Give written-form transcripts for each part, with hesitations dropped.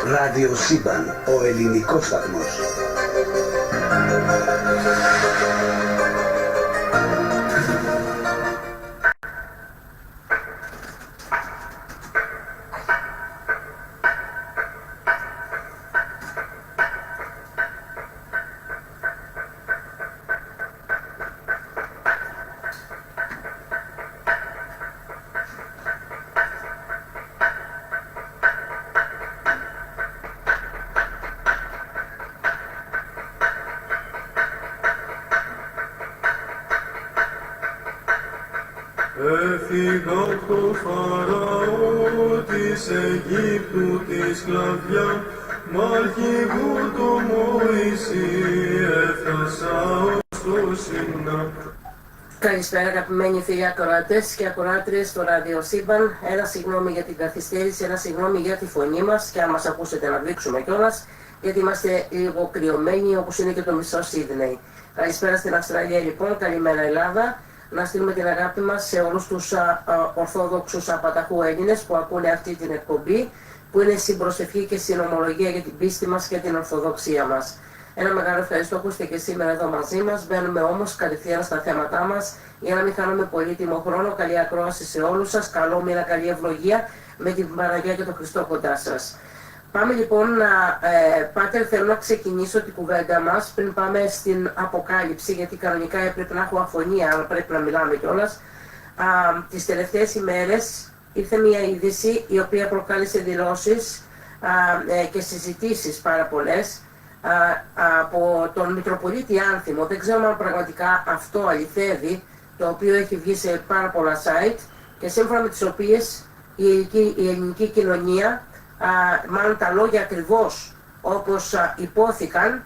Ραδιοσύμπαν, ο ελληνικός σταθμός. Έφυγαν το Φαραώ της Αιγύπτου τη σκλαβιά, μ' αρχηγού το Μωυσή έφτασα ως το Σινά. Καλησπέρα αγαπημένοι φίλοι ακροατές και ακροάτριες στο Ραδιοσύμπαν. Ένα συγγνώμη για την καθυστέρηση, ένα συγγνώμη για τη φωνή μας και αν μας ακούσετε να δείξουμε κιόλας, γιατί είμαστε λίγο κρυωμένοι όπως είναι και το μισό Σίδνεϊ. Καλησπέρα στην Αυστραλία λοιπόν, καλημέρα Ελλάδα. Να στείλουμε την αγάπη μας σε όλους τους ορθόδοξους απαταχού Έλληνες που ακούνε αυτή την εκπομπή, που είναι συμπροσευχή και συνομολογία για την πίστη μας και την ορθοδοξία μας. Ένα μεγάλο ευχαριστώ που είστε και σήμερα εδώ μαζί μας. Μπαίνουμε όμως κατευθείαν στα θέματά μας για να μην χάνουμε πολύτιμο χρόνο. Καλή ακρόαση σε όλους σας, καλό μήνα, καλή ευλογία με την Παναγία και τον Χριστό κοντά σας. Πάμε λοιπόν, Πάτερ, θέλω να ξεκινήσω την κουβέντα μας πριν πάμε στην Αποκάλυψη, γιατί κανονικά έπρεπε να έχω αφωνία, αλλά πρέπει να μιλάμε κιόλας. Τις τελευταίες ημέρες ήρθε μια είδηση η οποία προκάλεσε δηλώσεις και συζητήσεις πάρα πολλές από τον Μητροπολίτη Άνθιμο. Δεν ξέρω αν πραγματικά αυτό αληθεύει, το οποίο έχει βγει σε πάρα πολλά site και σύμφωνα με τις οποίες η ελληνική κοινωνία, μάλλον τα λόγια ακριβώς όπως υπόθηκαν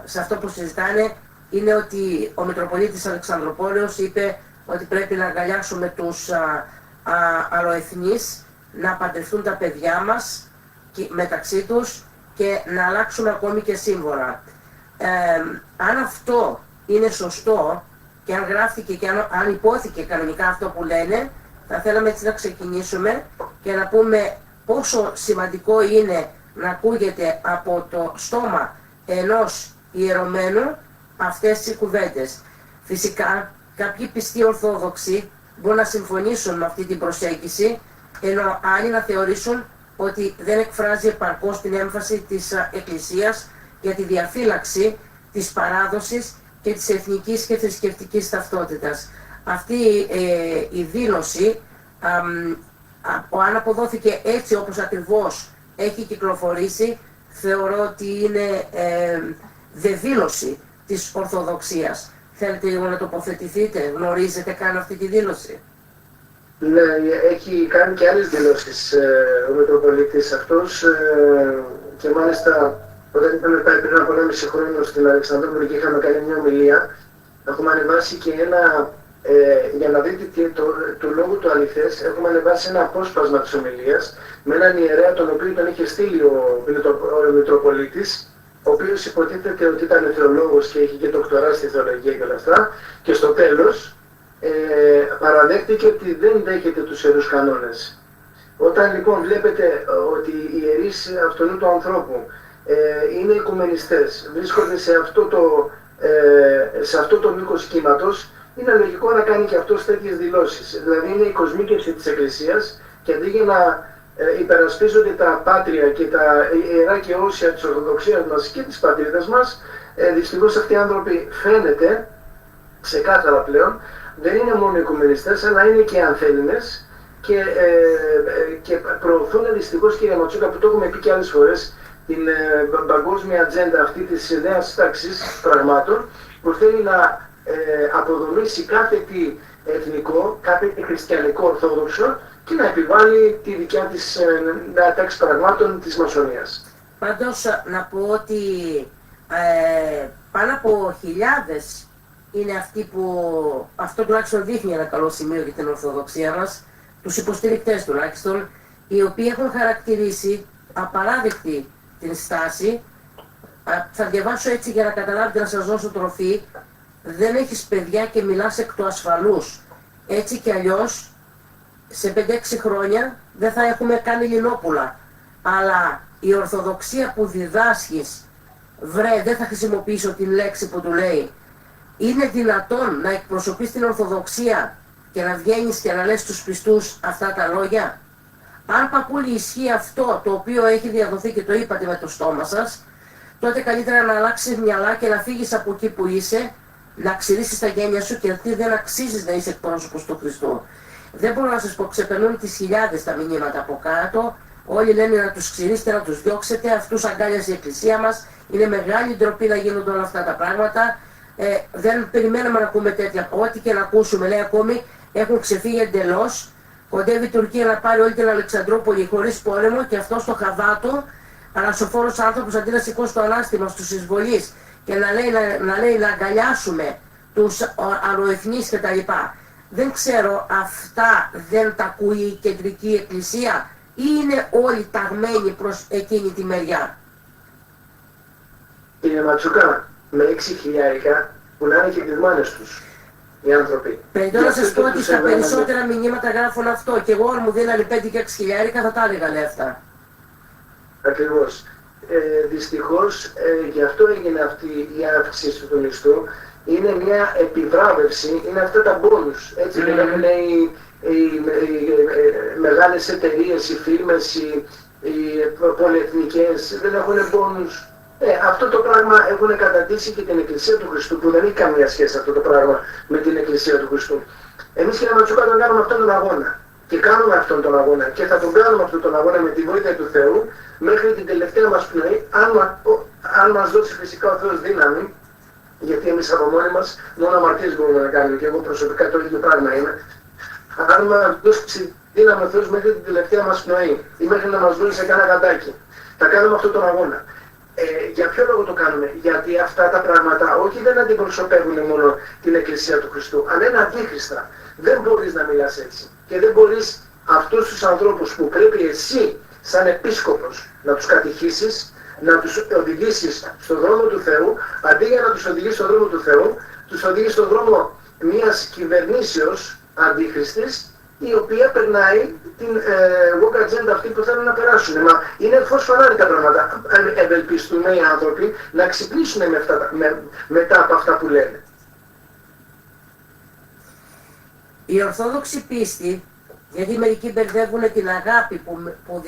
σε αυτό που συζητάνε, είναι ότι ο Μητροπολίτης Αλεξανδροπόλεως είπε ότι πρέπει να αγκαλιάσουμε τους αλλοεθνείς, να παντρευτούν τα παιδιά μας μεταξύ τους και να αλλάξουν ακόμη και σύμβολα. Αν αυτό είναι σωστό και αν γράφτηκε και αν υπόθηκε κανονικά αυτό που λένε, θα θέλαμε έτσι να ξεκινήσουμε και να πούμε πόσο σημαντικό είναι να ακούγεται από το στόμα ενός ιερωμένου αυτές οι κουβέντες. Φυσικά κάποιοι πιστοί ορθόδοξοι μπορούν να συμφωνήσουν με αυτή την προσέγγιση, ενώ άλλοι να θεωρήσουν ότι δεν εκφράζει επαρκώς την έμφαση της Εκκλησίας για τη διαφύλαξη της παράδοσης και της εθνικής και θρησκευτικής ταυτότητας. Αυτή η δήλωση, αν αποδόθηκε έτσι όπως ακριβώς έχει κυκλοφορήσει, θεωρώ ότι είναι δεδήλωση της Ορθοδοξίας. Θέλετε λίγο να τοποθετηθείτε, γνωρίζετε καν αυτή τη δήλωση? Ναι, έχει κάνει και άλλες δηλώσεις ο Μητροπολίτης αυτός και μάλιστα όταν είχαμε πάει πριν από 1,5 χρόνο στην Αλεξανδρούπολη και είχαμε κάνει μια ομιλία, έχουμε ανεβάσει και ένα, για να δείτε το λόγο του αληθές, έχουμε ανεβάσει ένα απόσπασμα της ομιλίας με έναν ιερέα τον οποίο τον είχε στείλει ο Μητροπολίτης, ο οποίος υποτίθεται ότι ήταν θεολόγος και είχε και δοκτορά στη θεολογία και όλα αυτά, και στο τέλος παραδέχτηκε ότι δεν δέχεται τους ιερούς κανόνες. Όταν λοιπόν βλέπετε ότι οι ιερείς αυτού του ανθρώπου είναι οικουμενιστές, βρίσκονται σε αυτό το μήκος κύματος, είναι λογικό να κάνει και αυτός τέτοιες δηλώσεις. Δηλαδή είναι η κοσμίκευση της Εκκλησίας και αντί για να υπερασπίζονται τα πάτρια και τα ιερά και όσια της Ορθοδοξίας μας και της πατρίδας μας, δυστυχώς αυτοί οι άνθρωποι φαίνεται ξεκάθαρα πλέον δεν είναι μόνο οικουμενιστές, αλλά είναι και ανθέλληνες και προωθούν δυστυχώς, κύριε Ματσούκα, που το έχουμε πει και άλλες φορές, την παγκόσμια ατζέντα αυτή της νέας τάξης πραγμάτων, που θέλει να αποδομήσει κάθε τι εθνικό, κάθε τι χριστιανικό ορθόδοξο και να επιβάλλει τη δικιά της νέα τάξη πραγμάτων της μασονίας. Πάντως να πω ότι πάνω από χιλιάδες είναι αυτοί που, αυτό τουλάχιστον δείχνει ένα καλό σημείο για την Ορθοδοξία μας, τους υποστηρικτές τουλάχιστον, οι οποίοι έχουν χαρακτηρίσει απαράδεκτη την στάση. Θα διαβάσω έτσι για να καταλάβετε, να σας δώσω τροφή. Δεν έχεις παιδιά και μιλάς εκ του ασφαλούς. Έτσι κι αλλιώς σε 5-6 χρόνια δεν θα έχουμε καν Ελληνόπουλα. αλλά η Ορθοδοξία που διδάσκεις, βρε, δεν θα χρησιμοποιήσω την λέξη που του λέει, είναι δυνατόν να εκπροσωπείς την Ορθοδοξία και να βγαίνεις και να λες στους πιστούς αυτά τα λόγια? Αν παππούλη ισχύει αυτό το οποίο έχει διαδοθεί και το είπατε με το στόμα σας, τότε καλύτερα να αλλάξεις μυαλά και να φύγεις από εκεί που είσαι, να ξυρίσεις τα γένια σου, και ότι δεν αξίζεις να είσαι εκπρόσωπος του Χριστού. Δεν μπορώ να σας πω, ξεπερνούν τις χιλιάδες τα μηνύματα από κάτω. Όλοι λένε να τους ξυρίσετε, να τους διώξετε, αυτούς αγκάλιασε η Εκκλησία μας. Είναι μεγάλη ντροπή να γίνονται όλα αυτά τα πράγματα. Δεν περιμέναμε να ακούμε τέτοια. Ό,τι και να ακούσουμε, λέει, ακόμη έχουν ξεφύγει εντελώς. Κοντεύει η Τουρκία να πάρει όλη την Αλεξανδρούπολη χωρίς πόλεμο, και αυτό στο Χαβάτο, ανασοφόρος άνθρωπος, αντί να σηκώσει το ανάστημα στους εισβολείς και να λέει να αγκαλιάσουμε τους αροεθνείς κτλ. Δεν ξέρω, αυτά δεν τα ακούει η κεντρική εκκλησία ή είναι όλοι ταγμένοι προς εκείνη τη μεριά? Κύριε Ματσουκά, με 6.000 πουλάνε και τις μάνες τους οι άνθρωποι. Πρέπει να σας πω ότι στα περισσότερα μηνύματα γράφουν αυτό, και εγώ αν μου δίνανε 5 και 6.000 θα τα έλεγα λεφτά. Ακριβώς. Δυστυχώς γι' αυτό έγινε αυτή η αύξηση του μισθού. Είναι μια επιβράβευση, είναι αυτά τα μπόνους. Έτσι δεν έχουν οι μεγάλες εταιρείες, οι φίρμες, οι πολυεθνικές, δεν έχουν μπόνους. Αυτό το πράγμα έχουν καταντήσει και την Εκκλησία του Χριστού, που δεν έχει καμία σχέση αυτό το πράγμα με την Εκκλησία του Χριστού. Εμείς, κύριε Ματσουκά, τον κάνουμε αυτόν τον αγώνα. Και κάνουμε αυτόν τον αγώνα. Και θα τον κάνουμε αυτόν τον αγώνα με τη βοήθεια του Θεού μέχρι την τελευταία μας πνοή, αν μας δώσει φυσικά ο Θεός δύναμη. Γιατί εμείς από μόνοι μας μόνο αμαρτίες μπορούμε να κάνουμε, και εγώ προσωπικά το ίδιο πράγμα είμαι. Αν μας δώσει δύναμη ο Θεός μέχρι την τελευταία μας πνοή ή μέχρι να μας δώσει σε κάνα γαντάκι, θα κάνουμε αυτόν τον αγώνα. Για ποιο λόγο το κάνουμε? Γιατί αυτά τα πράγματα όχι δεν αντιπροσωπεύουν μόνο την Εκκλησία του Χριστού, αλλά είναι αντίχριστα. Δεν μπορείς να μιλάς έτσι. Και δεν μπορείς αυτούς τους ανθρώπους που πρέπει εσύ σαν επίσκοπος να τους κατηχήσεις, να τους οδηγήσεις στον δρόμο του Θεού, αντί για να τους οδηγήσεις στον δρόμο του Θεού, τους οδηγείς στον δρόμο μιας κυβερνήσεως αντίχριστης, η οποία περνάει την woke agenda αυτή που θέλουν να περάσουν. Μα είναι φως φανάρι τα πράγματα. Ευελπιστούμε οι άνθρωποι να ξυπνήσουν μετά από αυτά που λένε. Η Ορθόδοξη πίστη, γιατί μερικοί μπερδεύουν την αγάπη που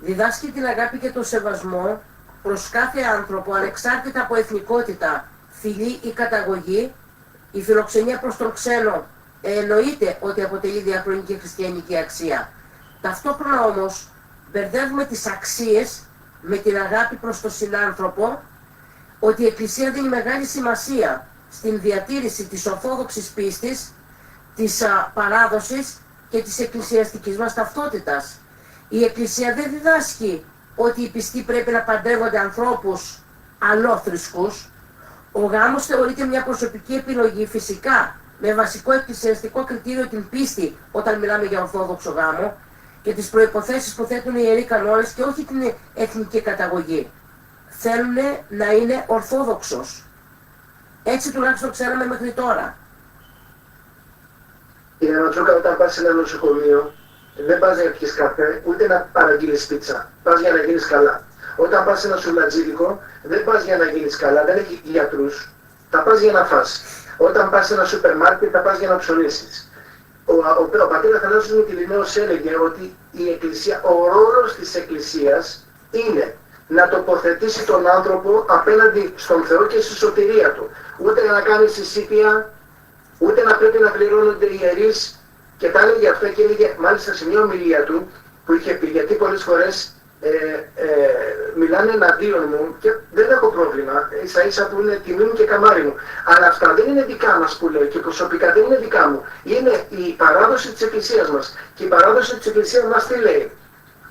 διδάσκει την αγάπη και τον σεβασμό προς κάθε άνθρωπο, ανεξάρτητα από εθνικότητα, φυλή ή καταγωγή. Η φιλοξενία προς τον ξένο εννοείται ότι αποτελεί διαχρονική χριστιανική αξία. Ταυτόχρονα όμως μπερδεύουμε τις αξίες με την αγάπη προς τον συνάνθρωπο, ότι η Εκκλησία δίνει μεγάλη σημασία στην διατήρηση της ορθόδοξης πίστης, της παράδοσης και της εκκλησιαστικής μας ταυτότητας. Η Εκκλησία δεν διδάσκει ότι οι πιστοί πρέπει να παντρεύονται ανθρώπους αλλόθρησκους. Ο γάμος θεωρείται μια προσωπική επιλογή, φυσικά με βασικό εκκλησιαστικό κριτήριο την πίστη όταν μιλάμε για ορθόδοξο γάμο και τις προϋποθέσεις που θέτουν οι ιεροί κανόνες, και όχι την εθνική καταγωγή. Θέλουν να είναι ορθόδοξος. Έτσι τουλάχιστον ξέραμε μέχρι τώρα. Κύριε Ματσούκα, όταν πας σε ένα νοσοκομείο, δεν πας για να πιεις καφέ, ούτε να παραγγείλεις πίτσα. Πας για να γίνεις καλά. Όταν πας σε ένα σουβλατζίδικο, δεν πας για να γίνεις καλά, δεν έχει γιατρούς. Θα πας για να φας. Όταν πας σε ένα σούπερ μάρκετ, θα πας για να ψωνίσεις. Ο πατέρα Αθανάσιος Μυτιληναίος έλεγε ότι η Εκκλησία, ο ρόλος της Εκκλησίας είναι να τοποθετήσει τον άνθρωπο απέναντι στον Θεό και στη σωτηρία του. Ούτε να κάνει συσίτια, ούτε να πρέπει να πληρώνονται οι ιερείς. Και τα έλεγε αυτό, και έλεγε μάλιστα σε μια ομιλία του που είχε πει, γιατί πολλές φορές μιλάνε εναντίον μου και δεν έχω πρόβλημα, ίσα ίσα που είναι τιμή μου και καμάρι μου. Αλλά αυτά δεν είναι δικά μας που λέει, και προσωπικά δεν είναι δικά μου. Είναι η παράδοση της Εκκλησίας μας. Και η παράδοση της Εκκλησίας μας τι λέει?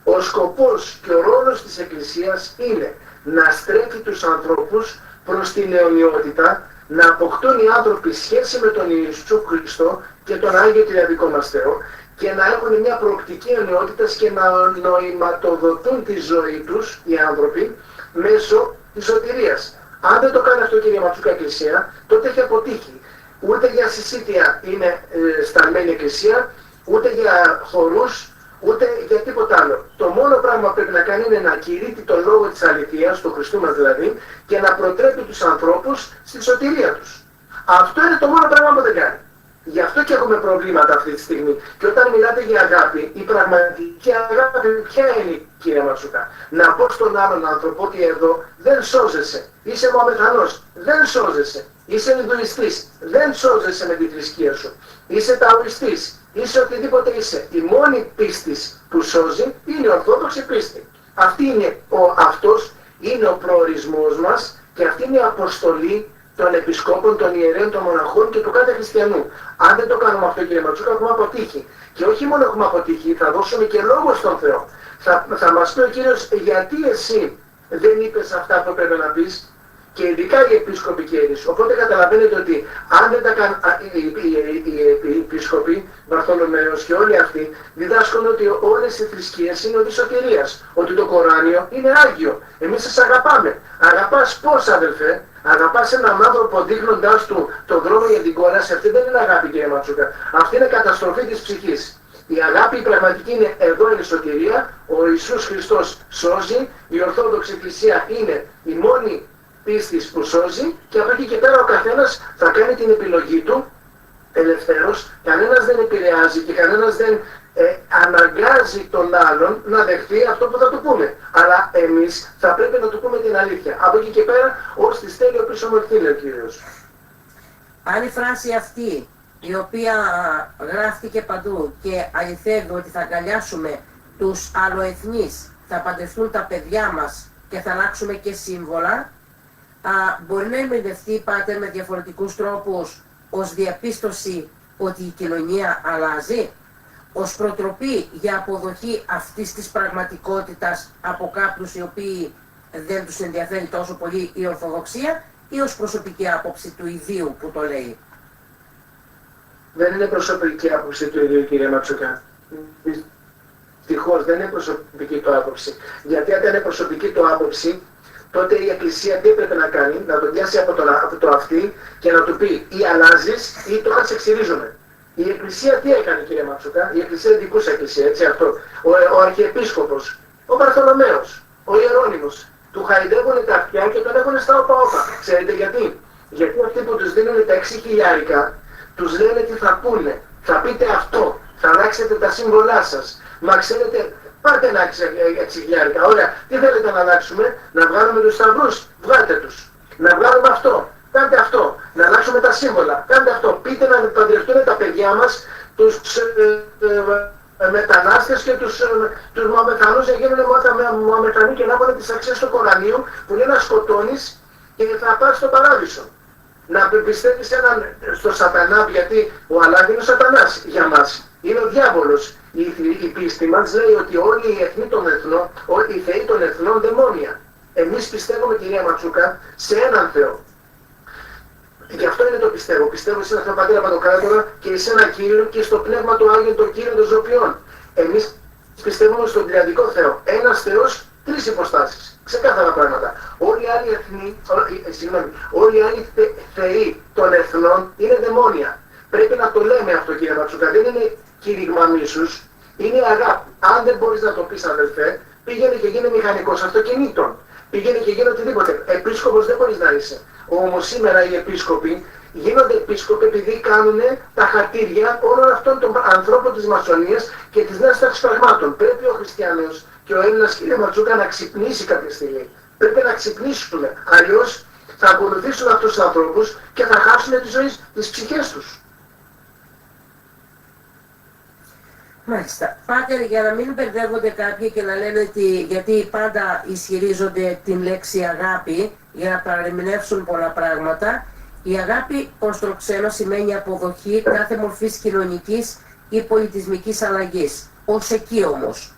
Ο σκοπός και ο ρόλος της Εκκλησίας είναι να στρέφει τους ανθρώπους προς την αιωνιότητα, να αποκτούν οι άνθρωποι σχέση με τον Ιησού Χριστό και τον Άγιο Τριαδικό μας Θεό, και να έχουν μια προοπτική αιωνιότητας και να νοηματοδοτούν τη ζωή τους οι άνθρωποι μέσω της σωτηρίας. Αν δεν το κάνει αυτό, κύριε Ματσούκα, Εκκλησία, τότε έχει αποτύχει. Ούτε για συσίτια είναι σταλμένη Εκκλησία, ούτε για χορούς, ούτε για τίποτα άλλο. Το μόνο πράγμα που πρέπει να κάνει είναι να κηρύττει τον λόγο της αληθείας, του Χριστού μας δηλαδή, και να προτρέπει τους ανθρώπους στη σωτηρία τους. Αυτό είναι το μόνο πράγμα που δεν κάνει. Γι' αυτό και έχουμε προβλήματα αυτή τη στιγμή. Και όταν μιλάτε για αγάπη, η πραγματική αγάπη ποια είναι, κύριε Ματσούκα? Να πω στον άλλον άνθρωπο ότι εδώ δεν σώζεσαι. Είσαι Μωαμεθανός, δεν σώζεσαι. Είσαι Ινδουιστής, δεν σώζεσαι με τη θρησκεία σου. Είσαι Ταοιστής, είσαι οτιδήποτε είσαι. Η μόνη πίστη που σώζει είναι η Ορθόδοξη πίστη. Αυτός είναι ο προορισμός μας και αυτή είναι η αποστολή των επισκόπων, των ιερέων, των μοναχών και του κάθε χριστιανού. Αν δεν το κάνουμε αυτό, κύριε Ματσούκα, έχουμε αποτύχει. Και όχι μόνο έχουμε αποτύχει, θα δώσουμε και λόγο στον Θεό. Θα μας πει ο Κύριος, γιατί εσύ δεν είπες αυτά που πρέπει να πεις, και ειδικά οι επίσκοποι κύριοι. Οπότε καταλαβαίνετε ότι αν δεν τα κάνουν οι επίσκοποι, Βαρθολομαίος και όλοι αυτοί, διδάσκουν ότι όλες οι θρησκείες είναι οδοί σωτηρίας. Ότι το Κοράνιο είναι Άγιο. Εμείς σας αγαπάμε. Αγαπάς πώς, αδελφέ? Αγαπάς έναν άνθρωπο δείχνοντάς του τον δρόμο για την κόλαση? Αυτή δεν είναι αγάπη, κύριε Ματσούκα. Αυτή είναι καταστροφή της ψυχής. Η αγάπη η πραγματική είναι εδώ είναι η σωτηρία. Ο Ιησούς Χριστός σώζει. Η Ορθόδοξη Εκκλησία είναι η μόνη πίστης που σώζει, και από εκεί και πέρα ο καθένας θα κάνει την επιλογή του ελευθέρως. Κανένας δεν επηρεάζει και κανένας δεν αναγκάζει τον άλλον να δεχτεί αυτό που θα του πούμε. Αλλά εμείς θα πρέπει να του πούμε την αλήθεια. Από εκεί και πέρα, ως τη στέλνει ο πίσω μορφή, λέει ο Κύριος. Αν η φράση αυτή, η οποία γράφτηκε παντού και αληθεύει ότι θα αγκαλιάσουμε τους αλλοεθνείς, θα παντρευτούν τα παιδιά μας και θα αλλάξουμε και σύμβολα, μπορεί να ερμηνευτεί, πάτερ, με διαφορετικούς τρόπους ως διαπίστωση ότι η κοινωνία αλλάζει, ως προτροπή για αποδοχή αυτής της πραγματικότητας από κάποιους οι οποίοι δεν τους ενδιαφέρει τόσο πολύ η Ορθοδοξία, ή ως προσωπική άποψη του ιδίου που το λέει? Δεν είναι προσωπική άποψη του ιδίου, κύριε Ματσούκα. Δυστυχώς δεν είναι προσωπική του άποψη. Γιατί αν ήταν προσωπική του άποψη, τότε η Εκκλησία τι έπρεπε να κάνει? Να τον πιάσει από το αυτί και να του πει ή αλλάζεις ή τώρα σε εξηρίζουμε. Η Εκκλησία τι έκανε, κύριε Ματσούκα? Η Εκκλησία δικούσα Εκκλησία, έτσι αυτό. Ο Αρχιεπίσκοπος, ο Βαρθολομαίος, ο Ιερώνυμος, του χαϊδεύουν τα αυτιά και τον έχουν στα όπα-όπα. Ξέρετε γιατί? Γιατί αυτοί που τους δίνουν τα 6.000 τους λένε τι θα πούνε. Θα πείτε αυτό, θα αλλάξετε τα σύμβολά σας. Μα ξέρετε, πάρτε ένα 6.000. Ωραία, τι θέλετε να αλλάξουμε? Να βγάλουμε τους σταυρούς? Βγάλτε τους. Να βγάλουμε αυτό? Κάντε αυτό. Να αλλάξουμε τα σύμβολα? Κάντε αυτό. Πείτε να παντρευτούν τα παιδιά μας τους μετανάστες και τους Μωαμεθανούς, να γίνουν Μωαμεθανοί και να έχουν τις αξίες του Κορανίου, που είναι να σκοτώνεις και θα πας στον παράδεισο. Να πιστεύεις στο σατανά, γιατί ο Αλλάχ είναι ο σατανάς για μας. Είναι ο διάβολος. Η πίστη μας λέει ότι όλοι οι εθνοί των εθνών, οι θεοί των εθνών δαιμόνια. Εμείς πιστεύουμε, κυρία Ματσούκα, σε έναν Θεό. Γι' αυτό είναι το πιστεύω. Πιστεύω σε έναν Θεό Πατέρα Παντοκράτορα και σε έναν Κύριο και στο Πνεύμα του Άγιον, τον Κύριο των Ζωπιών. Εμείς πιστεύουμε στον τριαδικό Θεό. Ένας Θεός, τρεις υποστάσεις. Ξεκάθαρα πράγματα. Όλοι οι άλλοι όλοι οι άλλοι θεοί των εθνών είναι δαιμόνια. Πρέπει να το λέμε αυτό, κύριε Ματσούκα. Δεν είναι κήρυγμα μίσους, είναι αγάπη. Αν δεν μπορείς να το πεις, αδελφέ, πήγαινε και γίνε μηχανικός αυτοκινήτων. Πήγαινε και γίνε οτιδήποτε. Επίσκοπος δεν μπορείς να είσαι. Όμως σήμερα οι επίσκοποι γίνονται επίσκοποι επειδή κάνουν τα χαρτίρια όλων αυτών των ανθρώπων της μασονίας και της νέας τάξης πραγμάτων. Πρέπει ο χριστιανός και ο Έλληνας, κύριε Ματσούκα, να ξυπνήσει κάποια στιγμή. Πρέπει να ξυπνήσουν. Αλλιώς θα ακολουθήσουν αυτούς τους ανθρώπους και θα χάσουν τις ψυχές τους. Μάλιστα. Πάτερ, για να μην μπερδεύονται κάποιοι και να λένε ότι γιατί πάντα ισχυρίζονται την λέξη αγάπη για να παραμηνεύσουν πολλά πράγματα, η αγάπη προς το ξένο σημαίνει αποδοχή κάθε μορφής κοινωνικής ή πολιτισμικής αλλαγής. Ως εκεί όμως,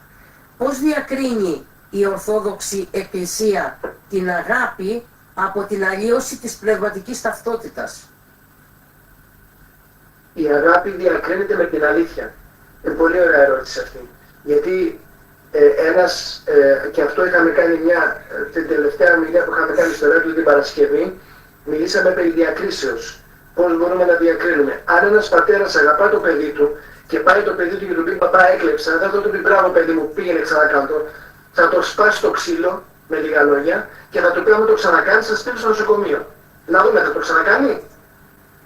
πώς διακρίνει η Ορθόδοξη Εκκλησία την αγάπη από την αλλίωση της πνευματικής ταυτότητας? Η αγάπη διακρίνεται με την αλήθεια. Είναι πολύ ωραία ερώτηση αυτή. Γιατί και αυτό είχαμε κάνει την τελευταία μιλία που είχαμε κάνει στο Ρέντλο την Παρασκευή, μιλήσαμε περί διακρίσεως. Πώς μπορούμε να διακρίνουμε. Αν ένας πατέρας αγαπά το παιδί του και πάει το παιδί του και του πει παπά έκλεψα, δεν θα του πει μπράβο παιδί μου, πήγαινε ξανακάτω. Θα το σπάσει το ξύλο, με λίγα λόγια, και θα του πει άμα το ξανακάνει, θα στείλει στο νοσοκομείο. Να δούμε, θα το ξανακάνει.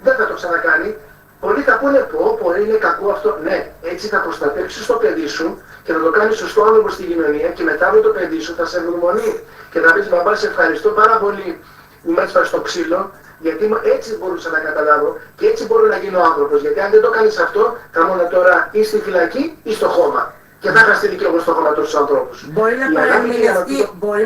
Δεν θα το ξανακάνει. Πολλοί θα πούνε πω, είναι κακό αυτό. Ναι, έτσι θα προστατέψεις το παιδί σου και θα το κάνεις σωστό άνθρωπο στη κοινωνία και μετά με το παιδί σου θα σε ευγνωμονεί. Και θα πεις μπαμπά, σε ευχαριστώ πάρα πολύ που με έσπασε το ξύλο, γιατί έτσι μπορούσα να καταλάβω και έτσι μπορώ να γίνω άνθρωπος. Γιατί αν δεν το κάνεις αυτό, θα ήμουν τώρα ή στη φυλακή ή στο χώμα. Και θα είχα στείλει και εγώ στο χώμα τόσους ανθρώπους. Μπορεί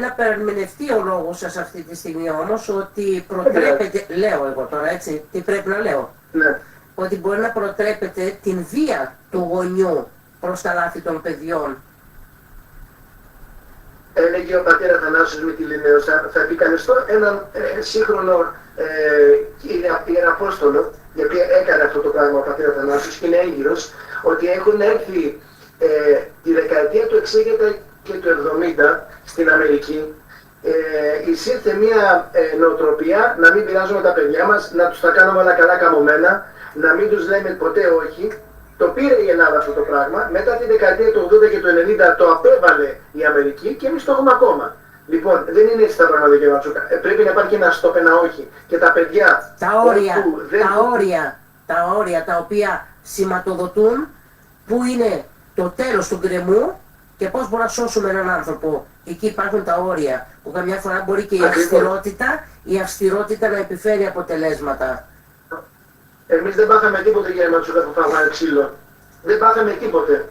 να παραμηνευτεί ο λόγος σας αυτή τη στιγμή όμως ότι προτρέπεται, λέω εγώ τώρα έτσι, τι πρέπει να λέω. Ναι. Ότι μπορεί να προτρέπεται την βία του γονιού προς τα λάθη των παιδιών. Έλεγε ο πατέρα Αθανάσιος Μυτιληναίος, θα επικαλεστώ έναν σύγχρονο ιεραπόστολο, γιατί έκανε αυτό το πράγμα ο πατέρα Αθανάσιος και είναι έγκυρος, ότι έχουν έρθει τη δεκαετία του 60 και του 70 στην Αμερική, εισήρθε μια νοοτροπία να μην πειράζουμε τα παιδιά μας, να τους τα κάνουμε όλα καλά καμωμένα, να μην τους λέμε ποτέ όχι. Το πήρε η Ελλάδα αυτό το πράγμα, μετά τη δεκαετία του 80 και του 90 το απέβαλε η Αμερική και εμείς το έχουμε ακόμα. Λοιπόν, δεν είναι έτσι τα πράγματα, κύριε Ματσούκα. Πρέπει να υπάρχει ένα stop, ένα όχι. Και τα παιδιά... Τα όρια τα οποία σηματοδοτούν που είναι το τέλος του γκρεμού και πώς μπορούμε να σώσουμε έναν άνθρωπο. Εκεί υπάρχουν τα όρια που καμιά φορά μπορεί και η αυστηρότητα να επιφέρει αποτελέσματα. Εμείς δεν πάθαμε τίποτε, κύριε Ματσούκα, που φάγαμε ξύλο. Δεν πάθαμε τίποτε.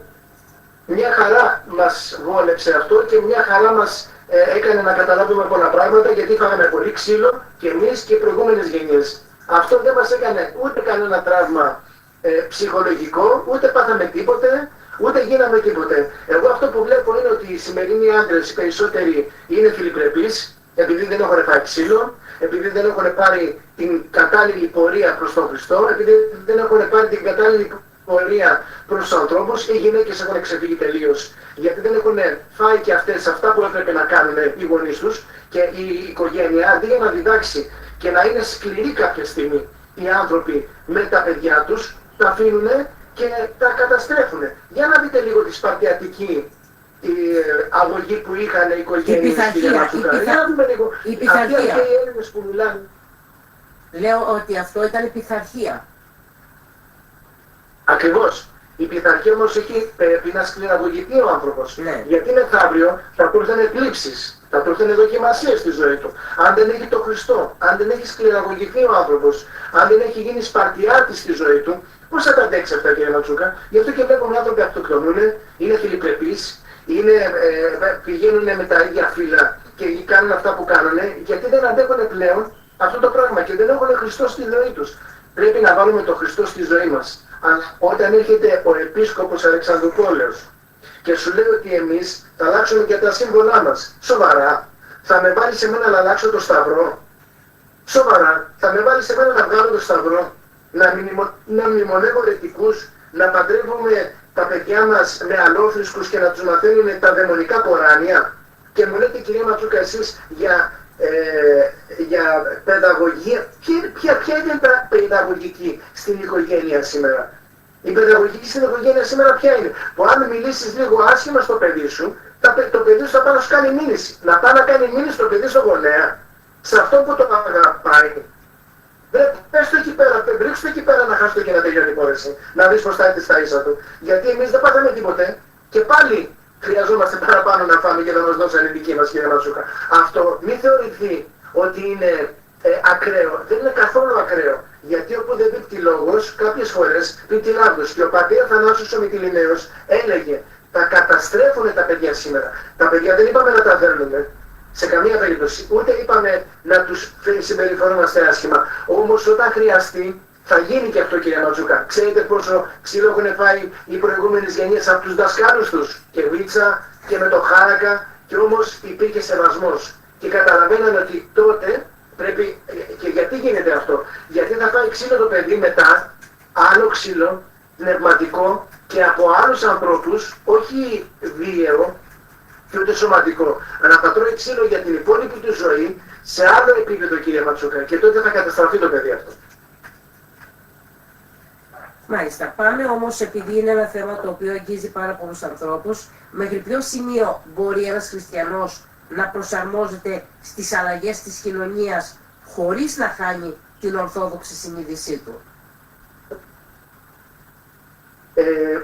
Μια χαρά μας βόλεψε αυτό και μια χαρά μας έκανε να καταλάβουμε πολλά πράγματα, γιατί φάγαμε πολύ ξύλο και εμείς και οι προηγούμενες γενιές. Αυτό δεν μας έκανε ούτε κανένα τραύμα ψυχολογικό, ούτε πάθαμε τίποτε, ούτε γίναμε τίποτε. Εγώ αυτό που βλέπω είναι ότι οι σημερινοί άντρες, οι περισσότεροι, είναι φιλιπρεπείς, επειδή δεν έχουν φάει ξύλο, επειδή δεν έχουν πάρει την κατάλληλη πορεία προς τον Χριστό, επειδή δεν έχουν πάρει την κατάλληλη πορεία προς τους ανθρώπους, οι γυναίκες έχουν ξεφύγει τελείως. Γιατί δεν έχουν φάει και αυτές αυτά που έπρεπε να κάνουν οι γονείς τους και η οικογένεια, αντί για να διδάξει και να είναι σκληροί κάποια στιγμή οι άνθρωποι με τα παιδιά τους, τα αφήνουν και τα καταστρέφουν. Για να δείτε λίγο τη σπαρτιατική αγωγή που είχαν οι οικογένειες στη Ματσούκα. Για να δούμε λίγο αυτοί οι Έλληνες που μιλάνε. Λέω ότι αυτό ήταν η πειθαρχία. Ακριβώς. Η πειθαρχία όμως πρέπει να σκληραγωγηθεί ο άνθρωπος. Ναι. Γιατί μεθαύριο θα του έρθουν εκλήψεις, θα του έρθουν δοκιμασίες στη ζωή του. Αν δεν έχει το Χριστό, αν δεν έχει σκληραγωγηθεί ο άνθρωπος, αν δεν έχει γίνει σπαρτιάτης στη ζωή του, πώς θα τα αντέξει αυτά, κύριε Ματσούκα? Γι' αυτό και βλέπουμε άνθρωποι που αυτοκτονούν, είναι φιλιπρεπείς, πηγαίνουν με τα ίδια φύλλα και κάνουν αυτά που κάνουν, γιατί δεν αντέχουν πλέον αυτό το πράγμα και δεν έχουν Χριστό στη ζωή τους. Πρέπει να βάλουμε το Χριστό στη ζωή μας. Όταν έρχεται ο Επίσκοπος Αλεξανδρουπόλεως και σου λέει ότι εμείς θα αλλάξουμε και τα σύμβολά μας, σοβαρά, θα με βάλει σε μένα να αλλάξω το σταυρό? Σοβαρά, θα με βάλει σε μένα να βγάλω το σταυρό, να μνημονεύω ρετικούς, να παντρεύουμε τα παιδιά μας με αλόφρισκους και να τους μαθαίνουν τα δαιμονικά κοράνια? Και μου λέτε, κυρία Ματσούκα, εσείς για παιδαγωγία, ποια είναι τα παιδαγωγική στην οικογένεια σήμερα? Η παιδαγωγική στην οικογένεια σήμερα ποια είναι? Που αν μιλήσεις λίγο άσχημα στο παιδί σου, το παιδί σου θα πάει να σου κάνει μήνυση. Να πάει να κάνει μήνυση στο παιδί στο γονέα, σε αυτό που το αγαπάει. Πες το εκεί πέρα, ρίξτε το εκεί πέρα να χάσει το και να τελειώνει η υπόθεση. Να δεις πως θα έρθει στα ίσα του. Γιατί εμείς δεν πάθαμε τίποτε και πάλι χρειαζόμαστε παραπάνω να φάμε και να μας δώσουν οι δικοί μας, κύριε Ματσούκα. Αυτό μην θεωρηθεί ότι είναι ακραίο. Δεν είναι καθόλου ακραίο. Γιατί όπου δεν πίπτει λόγος, κάποιες φορές πίπτει λάθος. Και ο πατέρ Αθανάσιος ο Μυτιληναίος έλεγε, τα καταστρέφουν τα παιδιά σήμερα. Τα παιδιά δεν είπαμε να τα δέρνουμε. Σε καμία περίπτωση. Ούτε είπαμε να τους συμπεριφερόμαστε άσχημα. Όμως όταν χρειαστεί, θα γίνει και αυτό, κύριε Ματσούκα. Ξέρετε πόσο ξύλο έχουν φάει οι προηγούμενες γενιές από τους δασκάλους τους? Και Βίτσα και με το Χάρακα, και όμως υπήρχε σεβασμός. Και καταλαβαίνανε ότι τότε πρέπει. Και γιατί γίνεται αυτό? Γιατί θα φάει ξύλο το παιδί μετά, άλλο ξύλο, πνευματικό και από άλλους ανθρώπους, όχι βίαιο και ούτε σωματικό. Αλλά θα τρώει ξύλο για την υπόλοιπη του ζωή σε άλλο επίπεδο, κύριε Ματσούκα. Και τότε θα καταστραφεί το παιδί αυτό. Μάλιστα. Πάμε όμως, επειδή είναι ένα θέμα το οποίο αγγίζει πάρα πολλούς ανθρώπους, μέχρι ποιο σημείο μπορεί ένας χριστιανός να προσαρμόζεται στις αλλαγές της κοινωνίας χωρίς να χάνει την ορθόδοξη συνείδησή του?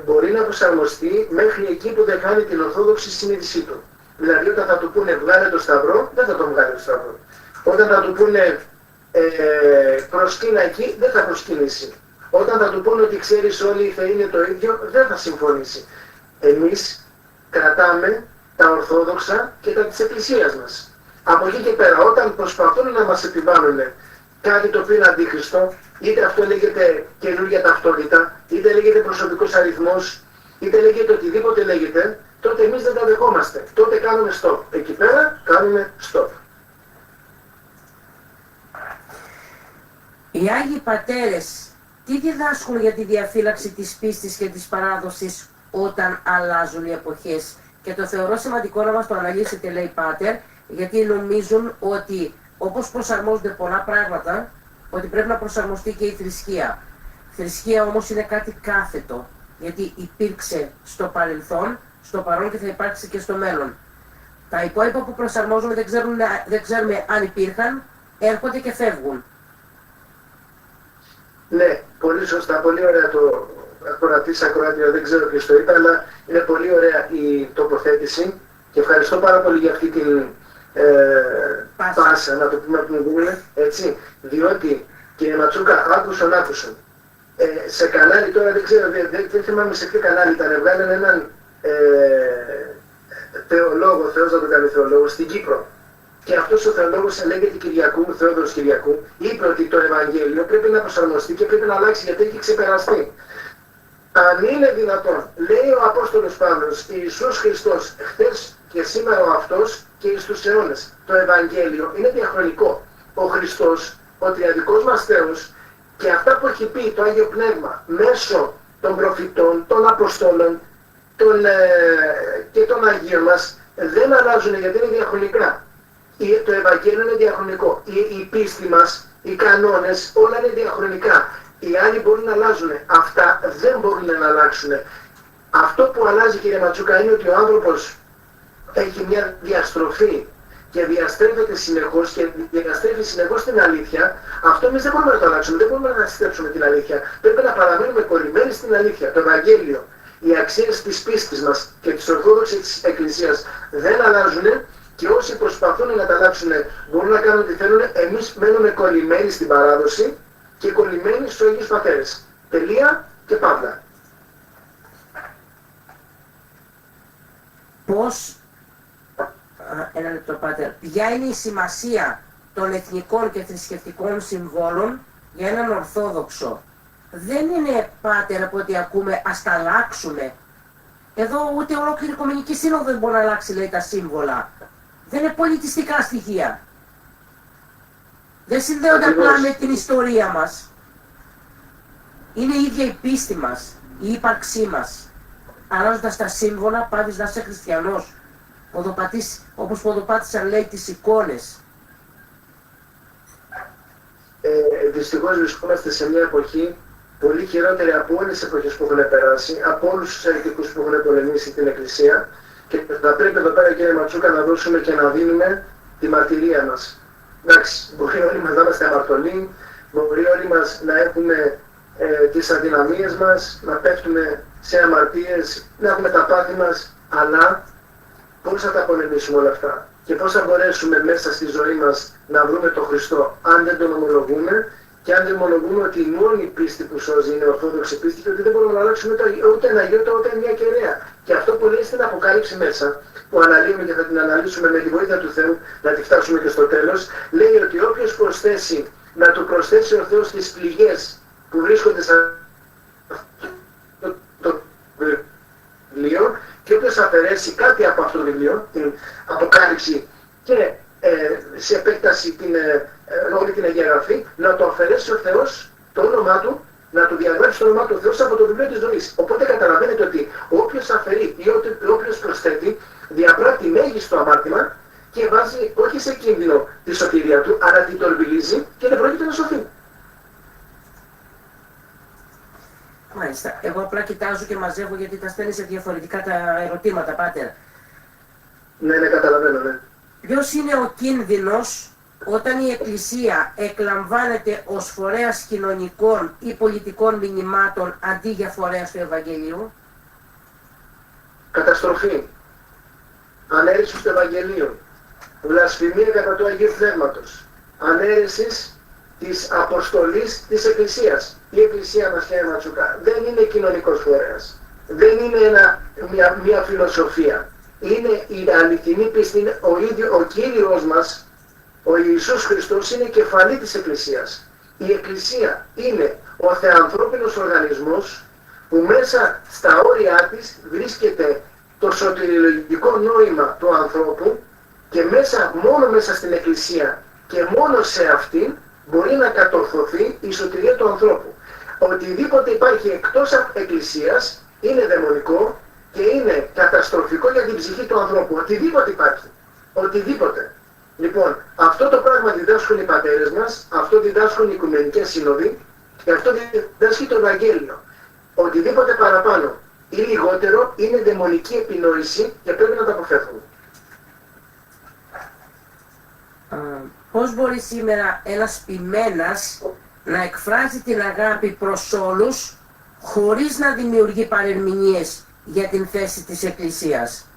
Μπορεί να προσαρμοστεί μέχρι εκεί που δεν χάνει την ορθόδοξη συνείδησή του. Δηλαδή όταν θα του πούνε βγάλε το σταυρό, δεν θα τον βγάλει το σταυρό. Όταν θα του πούνε προσκύνα εκεί, δεν θα προσκυνήσει. Όταν θα του πούνε ότι ξέρεις όλοι οι θεοί είναι το ίδιο, δεν θα συμφωνήσει. Εμείς κρατάμε τα ορθόδοξα και τα της Εκκλησίας μας. Από εκεί και πέρα, όταν προσπαθούν να μας επιβάλλουν κάτι το οποίο είναι αντίχριστο, είτε αυτό λέγεται καινούργια ταυτότητα, είτε λέγεται προσωπικός αριθμός, είτε λέγεται οτιδήποτε λέγεται, τότε εμείς δεν τα δεχόμαστε. Τότε κάνουμε stop. Εκεί πέρα κάνουμε stop. Οι Άγιοι Πατέρες τι διδάσκουν για τη διαφύλαξη της πίστης και της παράδοσης όταν αλλάζουν οι εποχές? Και το θεωρώ σημαντικό να μας το αναλύσετε, λέει Πάτερ, γιατί νομίζουν ότι όπως προσαρμόζονται πολλά πράγματα, ότι πρέπει να προσαρμοστεί και η θρησκεία. Θρησκεία όμως είναι κάτι κάθετο, γιατί υπήρξε στο παρελθόν, στο παρόν και θα υπάρξει και στο μέλλον. Τα υπόλοιπα που προσαρμόζουμε δεν ξέρουμε αν υπήρχαν, έρχονται και φεύγουν. Ναι, πολύ σωστά, πολύ ωραία το ακροατής, ακροάτρια, δεν ξέρω ποιος το είπε, αλλά είναι πολύ ωραία η τοποθέτηση και ευχαριστώ πάρα πολύ για αυτή την πάσα, να το πούμε από την Google, έτσι, διότι κύριε Ματσούκα, άκουσαν. Σε κανάλι τώρα, δεν ξέρω, δεν θυμάμαι σε ποιο κανάλι ήταν, βγάλανε έναν θεολόγο, Θεός να τον κάνει θεολόγο, στην Κύπρο. Και αυτός ο θεολόγος λέγεται Κυριακού, Θεόδωρος Κυριακού, είπε ότι το Ευαγγέλιο πρέπει να προσαρμοστεί και πρέπει να αλλάξει γιατί έχει ξεπεραστεί. Αν είναι δυνατόν, λέει ο Απόστολος Παύλος, Ιησούς Χριστός, χθες και σήμερα ο αυτός και εις τους αιώνες. Το Ευαγγέλιο είναι διαχρονικό. Ο Χριστός, ο τριαδικός μας Θεός και αυτά που έχει πει το Άγιο Πνεύμα μέσω των προφητών, των Αποστόλων και των Αγίων μας δεν αλλάζουν γιατί είναι διαχρονικά. Το Ευαγγέλιο είναι διαχρονικό. Η πίστη μας, οι κανόνες, όλα είναι διαχρονικά. Οι άλλοι μπορούν να αλλάζουν. Αυτά δεν μπορούν να αλλάξουν. Αυτό που αλλάζει, κύριε Ματσούκα, είναι ότι ο άνθρωπος έχει μια διαστροφή και διαστρέφεται συνεχώς και διαστρέφει συνεχώς την αλήθεια. Αυτό εμείς δεν μπορούμε να το αλλάξουμε, δεν μπορούμε να στρέψουμε την αλήθεια. Πρέπει να παραμένουμε κορυμένοι στην αλήθεια. Το Ευαγγέλιο, οι αξίες της πίστης μας και της Ορθόδοξης της Εκκλησίας δεν αλλάζουν. Και όσοι προσπαθούν να τα αλλάξουν μπορούν να κάνουν ό,τι θέλουν, εμείς μένουμε κολλημένοι στην παράδοση και κολλημένοι στους Αγίους Πατέρες. Τελεία και παύλα. Πώς, ένα λεπτό Πάτερ, ποια είναι η σημασία των εθνικών και θρησκευτικών συμβόλων για έναν Ορθόδοξο? Δεν είναι, Πάτερ, από ό,τι ακούμε, ας τα αλλάξουμε. Εδώ ούτε ολόκληρη Οικουμενική Σύνοδο δεν μπορεί να αλλάξει, λέει, τα σύμβολα. Δεν είναι πολιτιστικά στοιχεία. Δεν συνδέονται απλά με την ιστορία μας. Είναι η ίδια η πίστη μας, η ύπαρξή μας. Αλλάζοντας τα σύμβολα, πάβεις να είσαι χριστιανός. Όπως ποδοπάτησαν, λέει, τις εικόνες. Δυστυχώς βρισκόμαστε σε μια εποχή πολύ χειρότερη από όλες τις εποχές που έχουν περάσει, από όλους τους αιρετικούς που έχουν πολεμήσει την Εκκλησία. Και θα πρέπει εδώ πέρα, κύριε Ματσούκα, να δώσουμε και να δίνουμε τη μαρτυρία μας. Εντάξει, μπορεί όλοι μας να είμαστε αμαρτωλοί, μπορεί όλοι μας να έχουμε τις αδυναμίες μας, να πέφτουμε σε αμαρτίες, να έχουμε τα πάθη μας, αλλά πώς θα τα πολεμήσουμε όλα αυτά και πώς θα μπορέσουμε μέσα στη ζωή μας να βρούμε τον Χριστό αν δεν τον ομολογούμε και αν δεν ομολογούμε ότι η μόνη πίστη που σώζει είναι ορθόδοξη πίστη και ότι δεν μπορούμε να αλλάξουμε ούτε ένα γιώτα ούτε μια κεραία. Και αυτό που λέει στην Αποκάλυψη μέσα, που αναλύουμε και θα την αναλύσουμε με τη βοήθεια του Θεού, να τη φτάσουμε και στο τέλος, λέει ότι όποιος προσθέσει, να του προσθέσει ο Θεός τις πληγές που βρίσκονται σε αυτό το βιβλίο και όποιος αφαιρέσει κάτι από αυτό το βιβλίο, την Αποκάλυψη και σε επέκταση όλη την Αγία, να το αφαιρέσει ο Θεός το όνομά του, να του διαγράψει το όνομά του Θεός από το βιβλίο της ζωής. Οπότε καταλαβαίνετε ότι όποιος αφαιρεί ή όποιος προσθέτει διαπράττει μέγιστο αμάρτημα και βάζει όχι σε κίνδυνο τη σωτηρία του, αλλά την τορπιλίζει και δεν πρόκειται να σωθεί. Μάλιστα. Εγώ απλά κοιτάζω και μαζεύω γιατί τα στέλνει σε διαφορετικά τα ερωτήματα, Πάτερ. Ναι, καταλαβαίνω, ναι. Ποιος είναι ο κίνδυνος όταν η Εκκλησία εκλαμβάνεται ως φορέας κοινωνικών ή πολιτικών μηνυμάτων αντί για φορέας του Ευαγγελίου? Καταστροφή. Ανέρεση του Ευαγγελίου. Βλασφημία κατά του Αγίου Πνεύματος. Ανέρεσης της αποστολής της Εκκλησίας. Η Εκκλησία μας, κύριε Ματσουκά, δεν είναι κοινωνικός φορέας. Δεν είναι μια φιλοσοφία. Είναι η αληθινή πίστη, ο Κύριος μας, ο Ιησούς Χριστός, είναι κεφαλή της Εκκλησίας. Η Εκκλησία είναι ο θεανθρώπινος οργανισμός που μέσα στα όρια της βρίσκεται το σωτηριολογικό νόημα του ανθρώπου και μόνο μέσα στην Εκκλησία και μόνο σε αυτήν μπορεί να κατορθωθεί η σωτηρία του ανθρώπου. Οτιδήποτε υπάρχει εκτός από Εκκλησίας είναι δαιμονικό και είναι καταστροφικό για την ψυχή του ανθρώπου. Οτιδήποτε υπάρχει. Οτιδήποτε. Λοιπόν, αυτό το πράγμα διδάσκουν οι πατέρες μας, αυτό διδάσκουν οι Οικουμενικές Σύνοδοι και αυτό διδάσκει το Ευαγγέλιο. Οτιδήποτε παραπάνω ή λιγότερο είναι δαιμονική επινόηση και πρέπει να τα αποφεύγουμε. Πώς μπορεί σήμερα ένας ποιμένας να εκφράζει την αγάπη προς όλους χωρίς να δημιουργεί παρερμηνίες για την θέση της Εκκλησίας?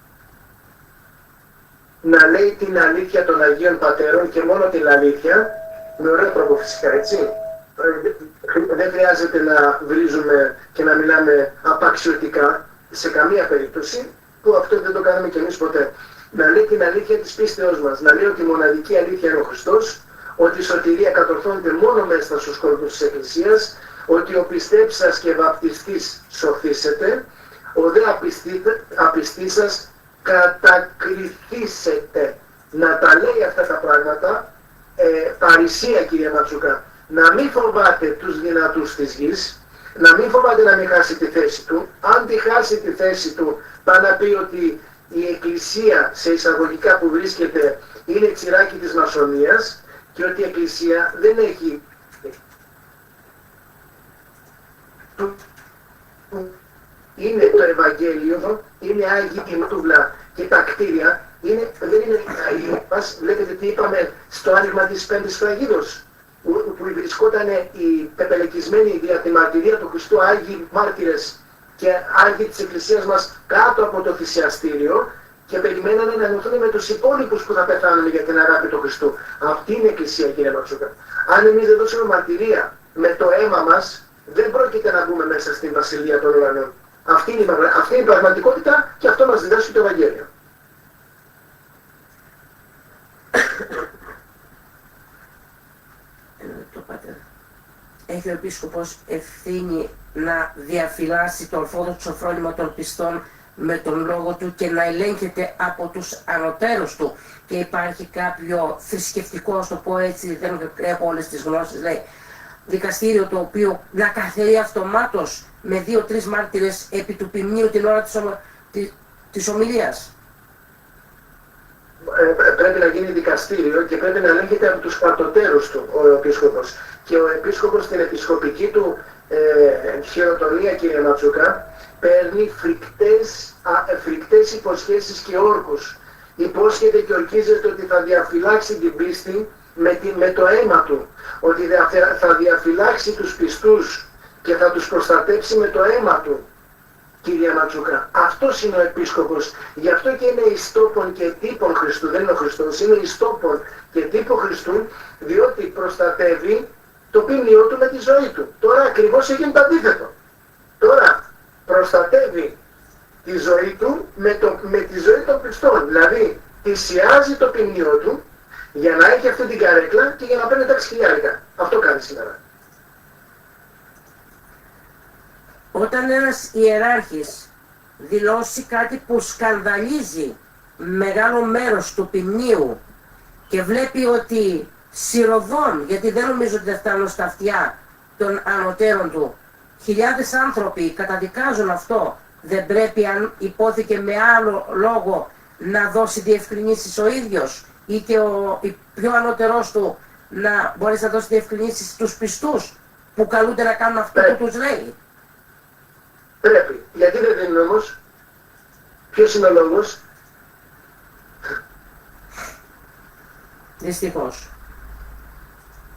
Να λέει την αλήθεια των Αγίων Πατέρων και μόνο την αλήθεια, με ωραίο τρόπο φυσικά, έτσι. Δεν χρειάζεται να βρίζουμε και να μιλάμε απαξιωτικά σε καμία περίπτωση, που αυτό δεν το κάνουμε κι εμείς ποτέ. Να λέει την αλήθεια της πίστεώς μας, να λέει ότι η μοναδική αλήθεια είναι ο Χριστός, ότι η σωτηρία κατορθώνεται μόνο μέσα στους κόλπους της Εκκλησίας, ότι ο πιστέψας και βαπτιστής σωθήσετε, ο δε απιστής σας κατακριθήσετε. Να τα λέει αυτά τα πράγματα, παρησία, κύριε Ματσουκά. Να μην φοβάται τους δυνατούς της γης, να μην φοβάται να μην χάσει τη θέση του. Αν τη χάσει τη θέση του, πάει να πει ότι η Εκκλησία, σε εισαγωγικά που βρίσκεται, είναι τσιράκι της μασονίας και ότι η Εκκλησία δεν έχει είναι το Ευαγγέλιο, είναι Άγιοι Μτούβλα και τα κτίρια, δεν είναι Άγιοι μας. Βλέπετε τι είπαμε στο άνοιγμα της Πέμπτης Φραγίδος, που βρισκόταν η πεπελεκισμένη δια τη μαρτυρία του Χριστού Άγιοι μάρτυρες και Άγιοι της Εκκλησίας μας κάτω από το θυσιαστήριο και περιμένανε να ενωθούν με τους υπόλοιπους που θα πεθάνουν για την αγάπη του Χριστού. Αυτή είναι η Εκκλησία, κύριε Ματσούκα. Αν εμείς δεν δώσουμε μαρτυρία με το αίμα μας, δεν πρόκειται να μπούμε μέσα στην Βασιλεία των Ουρανών. Αυτή είναι η πραγματικότητα και αυτό μας διδάσκει το Ευαγγέλιο. Έχει ο Επίσκοπος ευθύνη να διαφυλάσει το ορθόδοξο φρόνημα των πιστών με τον λόγο του και να ελέγχεται από τους ανωτέρους του, και υπάρχει κάποιο θρησκευτικό, ας το πω έτσι, δεν έχω όλες τις γνώσεις, λέει, δικαστήριο το οποίο να καθαρεί αυτομάτως με 2-3 μάρτυρες επί του ποιμνίου την ώρα της ομιλίας? Πρέπει να γίνει δικαστήριο και πρέπει να ελέγχεται από τους παρτοτέρους του ο Επίσκοπος. Και ο Επίσκοπος στην επισκοπική του χειροτονία, κύριε Ματσούκα, παίρνει φρικτές υποσχέσεις και όρκους. Υπόσχεται και ορκίζεται ότι θα διαφυλάξει την πίστη με το αίμα του, ότι θα διαφυλάξει τους πιστούς και θα τους προστατέψει με το αίμα του, κύριε Ματσούκα. Αυτός είναι ο Επίσκοπος. Γι' αυτό και είναι ιστόπων και τύπων Χριστού. Δεν είναι ο Χριστός, είναι ιστόπων και τύπων Χριστού, διότι προστατεύει το ποιμνίο του με τη ζωή του. Τώρα ακριβώς έγινε το αντίθετο. Τώρα προστατεύει τη ζωή του με τη ζωή των πιστών. Δηλαδή θυσιάζει το ποιμνίο του για να έχει αυτή την καρέκλα και για να παίρνει τα χιλιάρικα. Αυτό κάνει σήμερα. Όταν ένας ιεράρχης δηλώσει κάτι που σκανδαλίζει μεγάλο μέρος του ποιμνίου και βλέπει ότι σιροδόν, γιατί δεν νομίζω ότι δεν φτάνουν στα αυτιά των ανωτέρων του, χιλιάδες άνθρωποι καταδικάζουν αυτό, δεν πρέπει, αν υπόθηκε με άλλο λόγο, να δώσει διευκρινήσεις ο ίδιος ή και ο πιο ανώτερός του να μπορέσει να δώσει διευκρινήσεις στους πιστούς που καλούνται να κάνουν αυτό που τους λέει? Πρέπει. Γιατί δεν δίνουν όμως? Ποιος είναι ο λόγος? Δυστυχώς.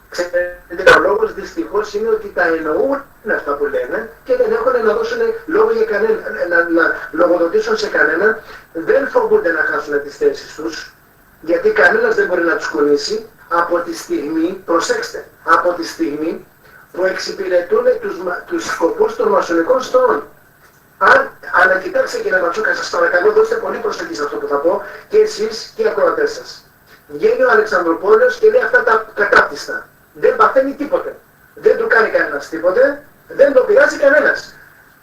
Ξέρετε, ο λόγος δυστυχώς είναι ότι τα εννοούν αυτά που λένε και δεν έχουν να δώσουν λόγο για κανένα, να λογοδοτήσουν σε κανέναν. Δεν φοβούνται να χάσουν τις θέσεις τους, γιατί κανένας δεν μπορεί να τους κουνήσει από τη στιγμή, προσέξτε, από τη στιγμή που εξυπηρετούν τους σκοπούς των μασονικών στόχων. Αλλά κοιτάξτε κύριε Ματσούκα, σας παρακαλώ, δώστε πολύ προσοχή σε αυτό που θα πω και εσείς και οι ακροατές σας. Βγαίνει ο Αλεξανδροπόλεως και λέει αυτά τα κατάπτυστα. Δεν παθαίνει τίποτε. Δεν του κάνει κανένας τίποτε, δεν το πειράζει κανένας.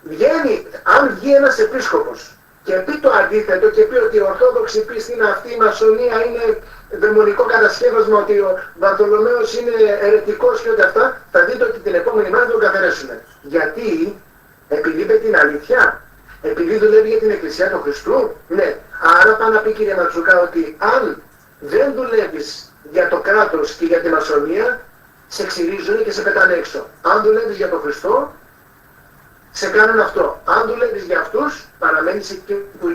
Βγαίνει, αν βγει ένας επίσκοπος και πει το αντίθετο και πει ότι η Ορθόδοξη πίστη είναι αυτή, η Μασονία είναι δαιμονικό κατασκεύασμα, ότι ο Βαρθολομαίος είναι αιρετικός και όλα αυτά, θα δείτε ότι την επόμενη μέρα θα τον καθαρέσουν. Γιατί? Επειδή είπε την αλήθεια, επειδή δουλεύει για την Εκκλησία του Χριστού. Ναι. Άρα πάει να πει κύριε Ματσουκά ότι αν δεν δουλεύεις για το κράτος και για τη Μασονία, σε ξυρίζουν και σε πετάνε έξω. Αν δουλεύεις για τον Χριστό, σε κάνουν αυτό. Αν δουλεύεις για αυτούς, παραμένεις εκεί που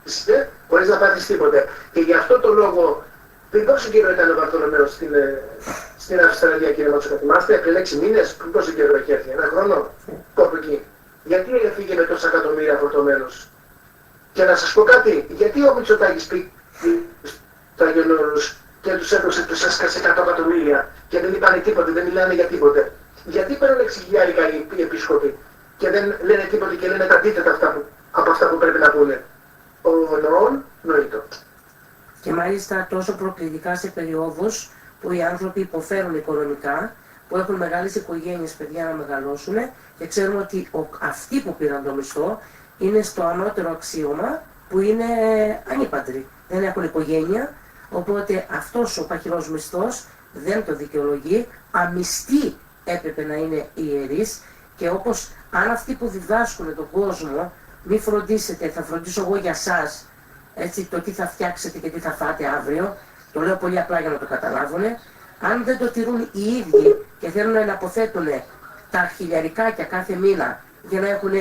είσαι, χωρίς να πάθεις τίποτε. Και γι' αυτό το λόγο, πριν πόσο καιρό ήταν ο Βαρθολομαίος στην Αυστραλία, κύριε Ματσουκά, θυμάστε, πριν 6 μήνες, πριν πόσο καιρό έχει έρθει, ένα χρόνο, κόπου εκεί. Γιατί έφυγε με τόσα εκατομμύρια φορτωμένος? Και να σας πω κάτι, γιατί ο Μητσοτάκης πήγε στους Αγιονόρους και τους έδωσε, τους έσκασε 100 εκατομμύρια και δεν είπανε τίποτε, δεν μιλάνε για τίποτε? Γιατί παίρνουν 6.000 οι επίσκοποι και δεν λένε τίποτε και λένε τα αντίθετα από αυτά που πρέπει να πούνε? Ο νοών νοήτο. Και μάλιστα τόσο προκλητικά σε περιόδους που οι άνθρωποι υποφέρουν οικονομικά, που έχουν μεγάλες οικογένειες, παιδιά να μεγαλώσουν και ξέρουμε ότι αυτοί που πήραν το μισθό είναι στο ανώτερο αξίωμα που είναι ανήπαντροι, δεν έχουν οικογένεια, οπότε αυτός ο παχυλός μισθός δεν το δικαιολογεί, αμυστή έπρεπε να είναι ιερείς και όπως αν αυτοί που διδάσκουν τον κόσμο μη φροντίσετε, θα φροντίσω εγώ για σας, έτσι το τι θα φτιάξετε και τι θα φάτε αύριο, το λέω πολύ απλά για να το καταλάβουν. Αν δεν το τηρούν οι ίδιοι και θέλουν να αποθέτουν τα χιλιαρικάκια κάθε μήνα για να έχουν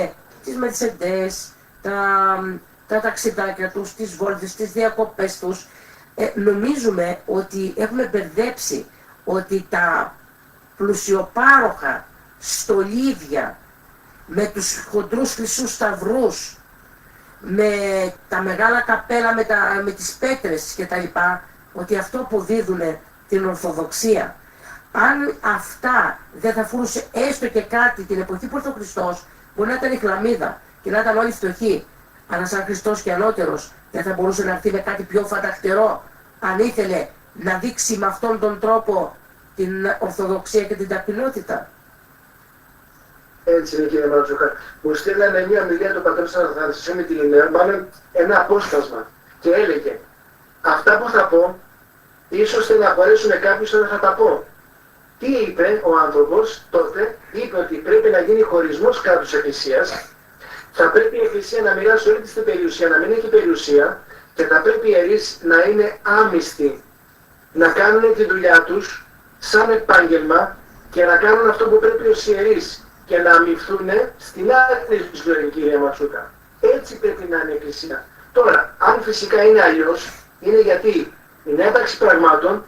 τις Mercedes, τα ταξιδάκια τους, τις βόλτες, τις διακοπές τους, νομίζουμε ότι έχουμε μπερδέψει ότι τα πλουσιοπάροχα στολίδια με τους χοντρούς χρυσούς σταυρούς, με τα μεγάλα καπέλα, με τις πέτρες κτλ, ότι αυτό αποδίδουν την Ορθοδοξία. Αν αυτά δεν θα φούρουσε έστω και κάτι την εποχή που ήρθε ο Χριστός, μπορεί να ήταν η χλαμίδα και να ήταν όλοι φτωχοί, αλλά σαν Χριστός και ανώτερος δεν θα μπορούσε να έρθει με κάτι πιο φανταχτερό, αν ήθελε να δείξει με αυτόν τον τρόπο την Ορθοδοξία και την ταπεινότητα? Έτσι είναι κύριε Ματσούκα. Μου στείλανε μια ομιλία του πατρός Αθανασίου με την μάλλον ένα απόσπασμα και έλεγε αυτά που θα πω ίσως στεναχωρέσουν κάποιους, αλλά θα τα πω. Τι είπε ο άνθρωπος τότε? Είπε ότι πρέπει να γίνει χωρισμός κράτους Εκκλησίας, θα πρέπει η Εκκλησία να μοιράσει όλη της την περιουσία, να μην έχει περιουσία και θα πρέπει οι ιερείς να είναι άμυστοι, να κάνουν τη δουλειά τους σαν επάγγελμα και να κάνουν αυτό που πρέπει ως ιερείς και να αμυφθούν στην άλλη ζωή, κύριε Ματσούκα. Έτσι πρέπει να είναι η Εκκλησία. Τώρα, αν φυσικά είναι αλλιώς, είναι γιατί είναι ένταξη πραγμάτων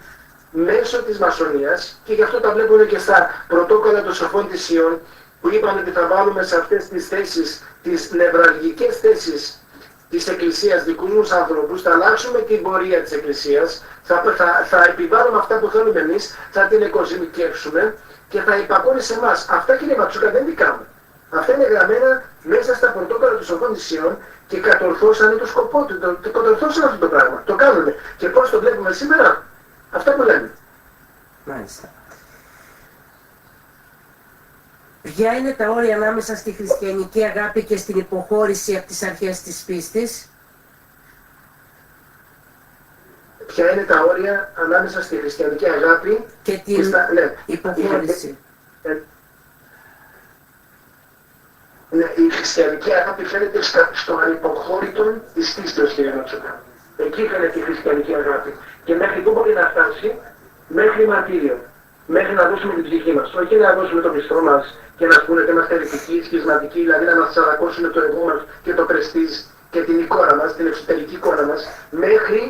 μέσω της Μασονίας και γι' αυτό τα βλέπουν και στα πρωτόκολλα των σοφών της Ιών που είπαν ότι θα βάλουμε σε αυτές τις θέσεις, τις νευραλγικές θέσεις της Εκκλησίας δικούς μας ανθρώπους, θα αλλάξουμε την πορεία της Εκκλησίας, θα επιβάλλουμε αυτά που θέλουμε εμείς, θα την εκοζημικεύσουμε και θα υπακούν σε εμάς. Αυτά κύριε Ματσούκα δεν δικά μου. Αυτά είναι γραμμένα μέσα στα πρωτόκολλα των σοφών της Ιών και κατορθώσανε το σκοπό του, κατορθώσανε αυτό το πράγμα. Το κάνουν. Και πώς το βλέπουμε σήμερα? Αυτά που λέμε. Μάλιστα. Ποια είναι τα όρια ανάμεσα στη χριστιανική αγάπη και στην υποχώρηση από τις αρχές της πίστης? Ποια είναι τα όρια ανάμεσα στη χριστιανική αγάπη και την υποχώρηση? Η χριστιανική αγάπη φαίνεται στο ανυποχώρητο της πίστης, κύριε Ματσούκα. Εκεί φαίνεται η χριστιανική αγάπη. Και μέχρι πού μπορεί να φτάσει? Μέχρι μαρτύριο. μέχρι να δώσουμε την ψυχή μας. Όχι να δώσουμε το πιστό μας και να πούνε ότι είμαστε ερετικοί, σχισματικοί, δηλαδή να μας τσαλακώσουν το εγώ μας και το πρεστίζ και την εικόνα μας, την εξωτερική εικόνα μας, μέχρι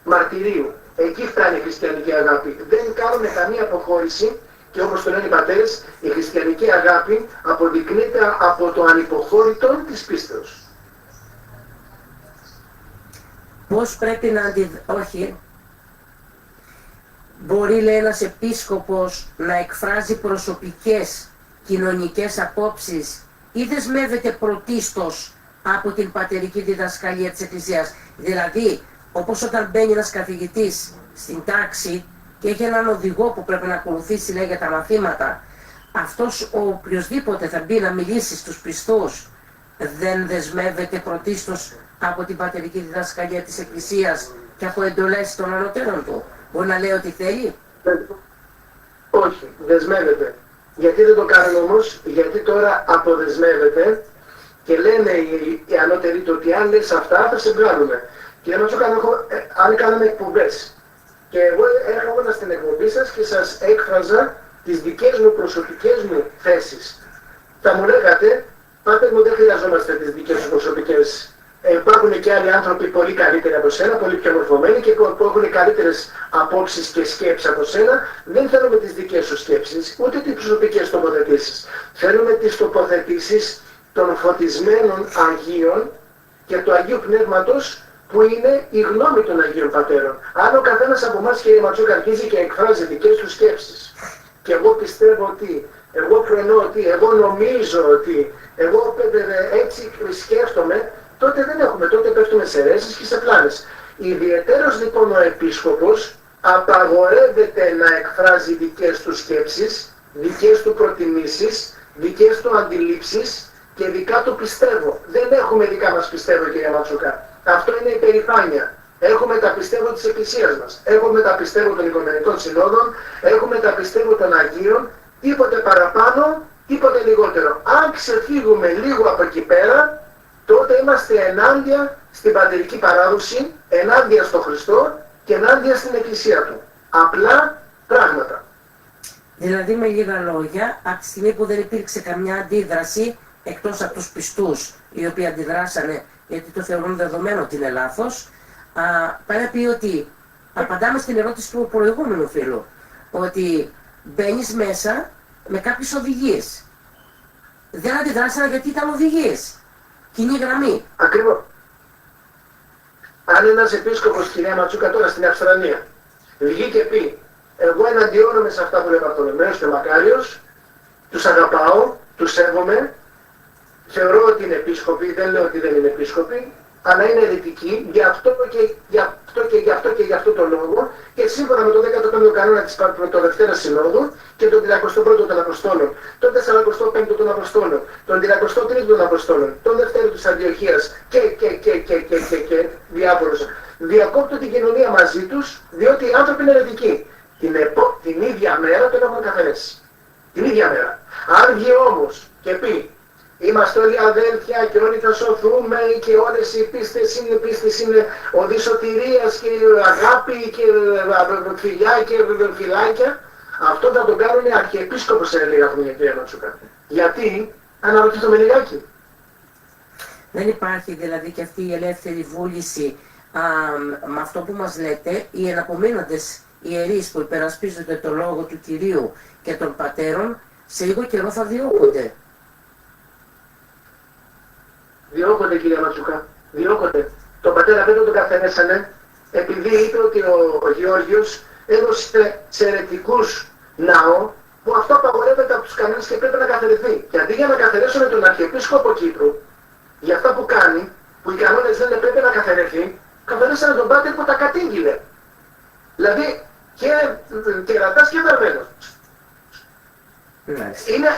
μαρτυρίου. Εκεί φτάνει η χριστιανική αγάπη. Δεν κάνουμε καμία αποχώρηση και όπως το λένε οι πατέρες, η χριστιανική αγάπη αποδεικνύεται από το ανυποχώρητο της πίστεως. Πώς πρέπει να όχι. Μπορεί, λέει, ένας επίσκοπος να εκφράζει προσωπικές κοινωνικές απόψεις ή δεσμεύεται πρωτίστως από την πατερική διδασκαλία της Εκκλησίας? Δηλαδή, όπως όταν μπαίνει ένας καθηγητής στην τάξη και έχει έναν οδηγό που πρέπει να ακολουθήσει, λέει, για τα μαθήματα, αυτός ο οποιοσδήποτε θα μπει να μιλήσει στους πιστούς δεν δεσμεύεται πρωτίστως από την πατερική διδασκαλία της Εκκλησίας και από εντολές των ανωτέρων του? Μπορεί να λέει ό,τι θέλει? Όχι, δεσμεύεται. Γιατί δεν το κάνουν όμως? Γιατί τώρα αποδεσμεύεται και λένε οι ανώτεροι του ότι αν λες αυτά θα σε βγάλουμε. Και αν κάναμε εκπομπές και εγώ έρχομαι στην εκπομπή σας και σας έκφραζα τις δικές μου προσωπικές μου θέσεις, θα μου λέγατε, πάτε μου, δεν χρειαζόμαστε τις δικές σου προσωπικές. Υπάρχουν και άλλοι άνθρωποι πολύ καλύτεροι από σένα, πολύ πιο μορφωμένοι και που έχουν καλύτερες απόψεις και σκέψεις από σένα. Δεν θέλουμε τις δικές σου σκέψεις, ούτε τις προσωπικές τοποθετήσεις. Θέλουμε τις τοποθετήσεις των φωτισμένων Αγίων και του Αγίου Πνεύματος, που είναι η γνώμη των Αγίων Πατέρων. Αν ο καθένας από εμάς, κύριε Ματσούκα, αρχίζει και εκφράζει δικές του σκέψεις, και εγώ πιστεύω ότι, εγώ φρενώ ότι, εγώ νομίζω ότι, εγώ έτσι σκέφτομαι, τότε δεν έχουμε, τότε πέφτουμε σε αιρέσεις και σε πλάνες. Ιδιαιτέρως λοιπόν ο επίσκοπος απαγορεύεται να εκφράζει δικές του σκέψεις, δικές του προτιμήσεις, δικές του αντιλήψεις και δικά του πιστεύω. Δεν έχουμε δικά μας πιστεύω, κύριε Ματσούκα. Αυτό είναι η περηφάνεια. Έχουμε τα πιστεύω της Εκκλησίας μας. Έχουμε τα πιστεύω των Οικουμενικών Συνόδων. Έχουμε τα πιστεύω των Αγίων. Τίποτε παραπάνω, τίποτε λιγότερο. Αν ξεφύγουμε λίγο από εκεί πέρα, τότε είμαστε ενάντια στην πατερική παράδοση, ενάντια στον Χριστό και ενάντια στην Εκκλησία Του. Απλά πράγματα. Δηλαδή, με λίγα λόγια, από τη στιγμή που δεν υπήρξε καμιά αντίδραση, εκτός από τους πιστούς, οι οποίοι αντιδράσανε γιατί το θεωρούν δεδομένο ότι είναι λάθος, πάει να πει ότι απαντάμε στην ερώτηση του προηγούμενου φίλου, ότι μπαίνεις μέσα με κάποιες οδηγίες. Δεν αντιδράσανε γιατί ήταν οδηγίες. Κοινή γραμμή. Ακριβώς. Αν ένας επίσκοπος, κυρία Ματσούκα, τώρα στην Αυστραλία, βγει και πει, εγώ εναντιώνομαι σε αυτά που λέει ο Βαρθολομαίος και ο Μακάριος, τους αγαπάω, τους σέβομαι, θεωρώ ότι είναι επίσκοποι, δεν λέω ότι δεν είναι επίσκοποι, αλλά είναι αιρετικοί, γι' αυτό και γι' αυτό το λόγο, και σύμφωνα με το 15ο κανόνα της Πρωτοδευτέρας Συνόδου και τον 31ο των Αποστόλων, τον 45ο των Αποστόλων, τον 33ο των Αποστόλων, τον Δευτέρο της Αντιοχίας και διάφορους, διακόπτω την κοινωνία μαζί τους, διότι οι άνθρωποι είναι αιρετικοί. Την ίδια μέρα τον έχουν καθαρίσει. Την ίδια μέρα. Αν βγει όμως και πει, είμαστε όλοι αδέλφια και όλοι θα σωθούμε και όλες οι πίστες είναι οδοί σωτηρίας και αγάπη και φιλιά και φιλάκια, αυτό θα τον κάνουν αρχιεπίσκοπο σε λίγα χρόνια, κύριε Ματσούκα. Γιατί, αναρωτηθούμε λιγάκι. Δεν υπάρχει δηλαδή και αυτή η ελεύθερη βούληση με αυτό που μας λέτε, οι εναπομείνοντες ιερείς που υπερασπίζονται το λόγο του Κυρίου και των πατέρων, σε λίγο καιρό θα διώκονται. Διώκονται, κύριε Ματσούκα, διώκονται. Τον πατέρα δεν τον καθαρέσανε, επειδή είπε ότι ο Γεώργιος έδωσε σε αιρετικούς ναό, που αυτό απαγορεύεται από τους κανόνες και πρέπει να καθαρεθεί. Και αντί για να καθαρίσουν τον Αρχιεπίσκοπο Κύπρου, για αυτά που κάνει, που οι κανόνες δεν πρέπει να καθαρεθεί, καθαρίσανε τον πάτερ που τα κατήγγειλε. Δηλαδή και ρατάς και βερβαίνος.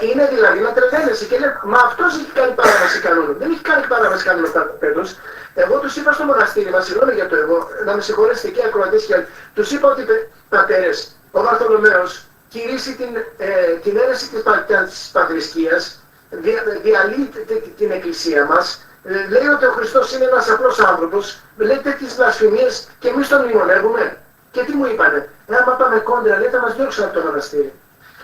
Είναι δηλαδή να τρελαίνεσαι και λέει, μα αυτός έχει κάνει παράβαση κανόνων. Δεν έχει κάνει παράβαση κανόνων αυτά το πέτος. Εγώ τους είπα στο μοναστήρι μας, συγγνώμη για το εγώ, να με συγχωρέσετε και ακροατές και άλλοι. Τους είπα ότι πατέρες, ο Βαρθολομαίος κηρύσσει την αίρεση της πατρισκίας, διαλύει την εκκλησία μας, λέει ότι ο Χριστός είναι ένας απλός άνθρωπος, λέει τέτοιες βλασφημίες και εμείς τον μνημονεύουμε. Και τι μου είπανε, άμα πάμε κόντρα, λέει, θα μας διώξουν από το μοναστήρι.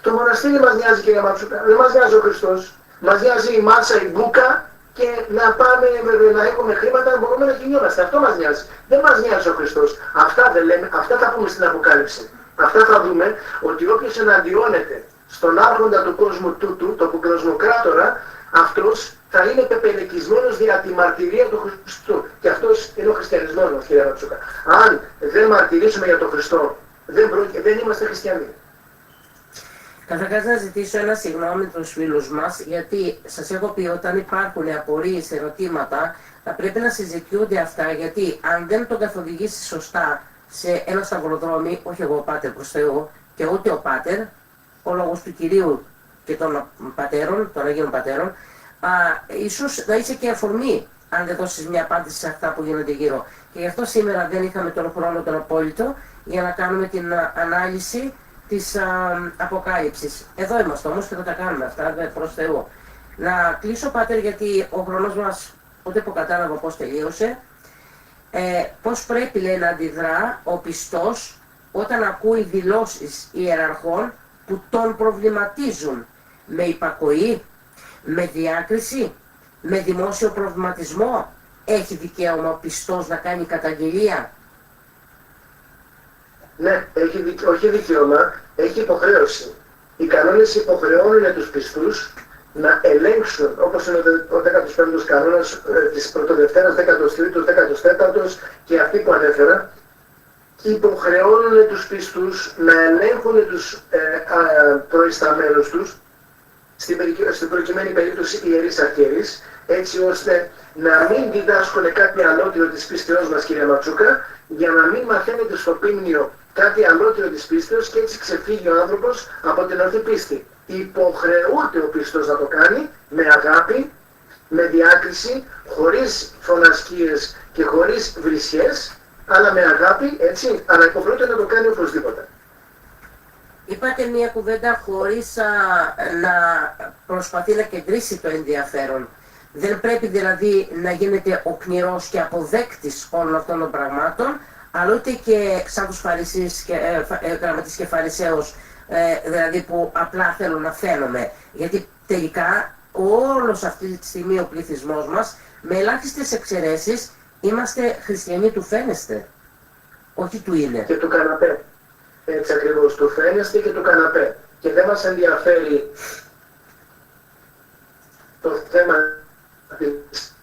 Το μοναστήρι μας νοιάζει, κύριε Ματσούκα, δεν μας νοιάζει ο Χριστός. Μας νοιάζει η μάσα, η μπούκα και να πάμε να έχουμε χρήματα, να μπορούμε να κινούμαστε. Αυτό μας νοιάζει. Δεν μας νοιάζει ο Χριστός. Αυτά δεν λέμε, αυτά θα πούμε στην Αποκάλυψη. Αυτά θα δούμε ότι όποιος εναντιώνεται στον άρχοντα του κόσμου τούτου, τον κοσμοκράτορα, αυτός θα είναι πεπελεκισμένος δια τη μαρτυρία του Χριστού. Και αυτός είναι ο χριστιανισμός μας, κύριε Ματσούκα. Αν δεν μαρτυρήσουμε για τον Χριστό, δεν είμαστε χριστιανοί. Καταρχάς να ζητήσω ένα συγγνώμη τους φίλους μας, γιατί σας έχω πει όταν υπάρχουν απορίες, ερωτήματα, θα πρέπει να συζητιούνται αυτά, γιατί αν δεν τον καθοδηγήσει σωστά σε ένα σταυροδρόμι, όχι εγώ ο Πάτερ προς Θεού και ούτε ο Πάτερ, ο λόγος του Κυρίου και των πατέρων, των Αγίων Πατέρων, ίσως να είσαι και αφορμή αν δεν δώσεις μια απάντηση σε αυτά που γίνονται γύρω. Και γι' αυτό σήμερα δεν είχαμε τον χρόνο τον απόλυτο για να κάνουμε την ανάλυση της Αποκάλυψης. Εδώ είμαστε όμως και θα τα κάνουμε αυτά, προς Θεού. Να κλείσω, Πάτερ, γιατί ο χρόνος μας ούτε που κατάλαβα πώς τελείωσε. Πώς πρέπει, λέει, να αντιδρά ο πιστός όταν ακούει δηλώσεις ιεραρχών που τον προβληματίζουν με υπακοή, με διάκριση, με δημόσιο προβληματισμό. Έχει δικαίωμα ο πιστός να κάνει καταγγελία? Ναι, όχι δικαίωμα, έχει υποχρέωση. Οι κανόνες υποχρεώνουν τους πιστούς να ελέγξουν, όπως είναι ο 15ος κανόνας της Πρωτοδευτέρας, 13ος, 14ος και αυτοί που ανέφερα, υποχρεώνουν τους πιστούς να ελέγχουν τους προϊσταμένους τους, στην προκειμένη περίπτωση ιερείς αρχιερείς, έτσι ώστε να μην διδάσκουν κάτι αλότριο της πίστεώς μας, κύριε Ματσούκα, για να μην μαθαίνετε στο πίμνιο κάτι αλότριο της πίστεως και έτσι ξεφύγει ο άνθρωπος από την ορθή πίστη. Υποχρεούται ο πιστός να το κάνει με αγάπη, με διάκριση, χωρίς φωνασκίες και χωρίς βρισιές, αλλά με αγάπη, έτσι, αλλά υποχρεούται να το κάνει οπωσδήποτε. Είπατε μία κουβέντα χωρίς να προσπαθεί να κεντρήσει το ενδιαφέρον. Δεν πρέπει δηλαδή να γίνεται ο κνηρός και αποδέκτης όλων αυτών των πραγμάτων, αλλά ούτε και σαν τους Φαρισίους και γραμματείς και Φαρισαίους, δηλαδή που απλά θέλουν να φαίνομαι. Γιατί τελικά όλος αυτή τη στιγμή ο πληθυσμός μας, με ελάχιστες εξαιρέσεις, είμαστε χριστιανοί του φαίνεστε, όχι του είναι. Και του καναπέ. Έτσι ακριβώς, του φαίνεστε και του καναπέ. Και δεν μας ενδιαφέρει το θέμα της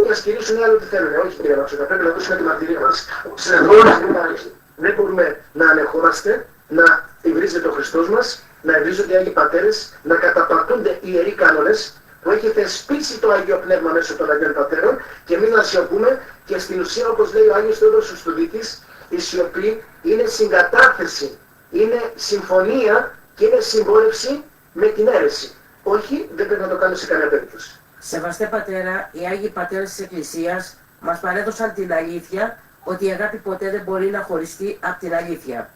να σκυρίσουν οι άλλοι ό,τι θέλουν. Όχι, κύριε Ματσούκα, πρέπει να δώσουμε τη μαρτυρία μας. Δεν μπορούμε να ανεχόμαστε να υβρίζεται ο Χριστός μας, να υβρίζονται οι Άγιοι Πατέρες, να καταπατούνται οι ιεροί κανόνες που έχει θεσπίσει το Άγιο Πνεύμα μέσω των Αγίων Πατέρων και εμείς να σιωπούμε. Και στην ουσία, όπως λέει ο Άγιος Θεόδωρος ο Στουδίτης, η σιωπή είναι συγκατάθεση, είναι συμφωνία και είναι συμπόρευση με την αίρεση. Όχι, δεν πρέπει να το κάνουμε σε καμία περίπτωση. Σεβαστέ Πατέρα, οι Άγιοι Πατέρες της Εκκλησίας μας παρέδωσαν την αλήθεια ότι η αγάπη ποτέ δεν μπορεί να χωριστεί από την αλήθεια.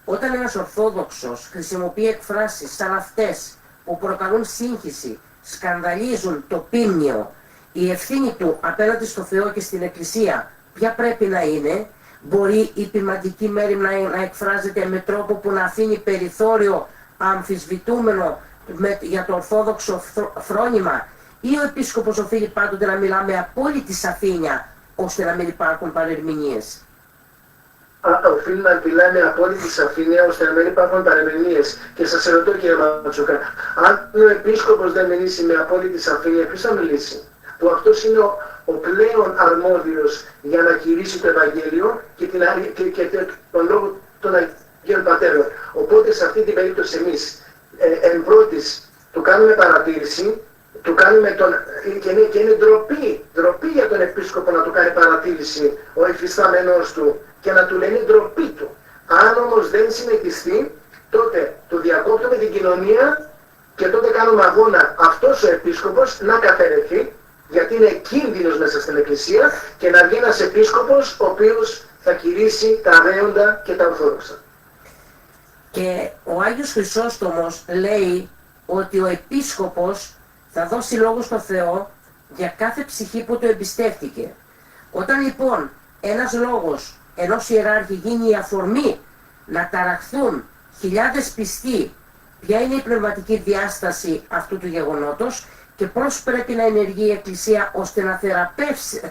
Όταν ένας Ορθόδοξος χρησιμοποιεί εκφράσεις σαν αυτές που προκαλούν σύγχυση, σκανδαλίζουν το πίμνιο, η ευθύνη του απέναντι στο Θεό και στην Εκκλησία ποια πρέπει να είναι? Μπορεί η ποιμαντική μέριμνα να εκφράζεται με τρόπο που να αφήνει περιθώριο αμφισβητούμενο για το ορθόδοξο φρόνημα, ή ο Επίσκοπος οφείλει πάντοτε να μιλά με απόλυτη σαφήνεια ώστε να μην υπάρχουν παρερμηνίες? Οφείλει να μιλάει με απόλυτη σαφήνεια ώστε να μην υπάρχουν παρερμηνίες. Και σας ερωτώ, κύριε Ματσούκα, αν ο Επίσκοπος δεν μιλήσει με απόλυτη σαφήνεια, ποιος θα μιλήσει? Που αυτός είναι ο πλέον αρμόδιος για να κηρύσει το Ευαγγέλιο και τον λόγο των Αγίων Πατέρων. Οπότε σε αυτή την περίπτωση εμείς εν πρώτης του κάνουμε παρατήρηση, του κάνουμε και είναι ντροπή για τον Επίσκοπο να του κάνει παρατήρηση ο υφιστάμενος του και να του λένε ντροπή του. Αν όμως δεν συνεχιστεί, τότε του διακόπτουμε την κοινωνία και τότε κάνουμε αγώνα αυτός ο Επίσκοπος να καθαιρεθεί, γιατί είναι κίνδυνος μέσα στην Εκκλησία, και να βγει ένας Επίσκοπος ο οποίος θα κηρύσει τα δέοντα και τα ορθόδοξα. Και ο Άγιος Χρυσόστομος λέει ότι ο Επίσκοπος θα δώσει λόγο στο Θεό για κάθε ψυχή που το εμπιστεύτηκε. Όταν λοιπόν ένας λόγος ενός ιεράρχη γίνει η αφορμή να ταραχθούν χιλιάδες πιστοί ποια είναι η πνευματική διάσταση αυτού του γεγονότος και πώς πρέπει να ενεργεί η Εκκλησία ώστε να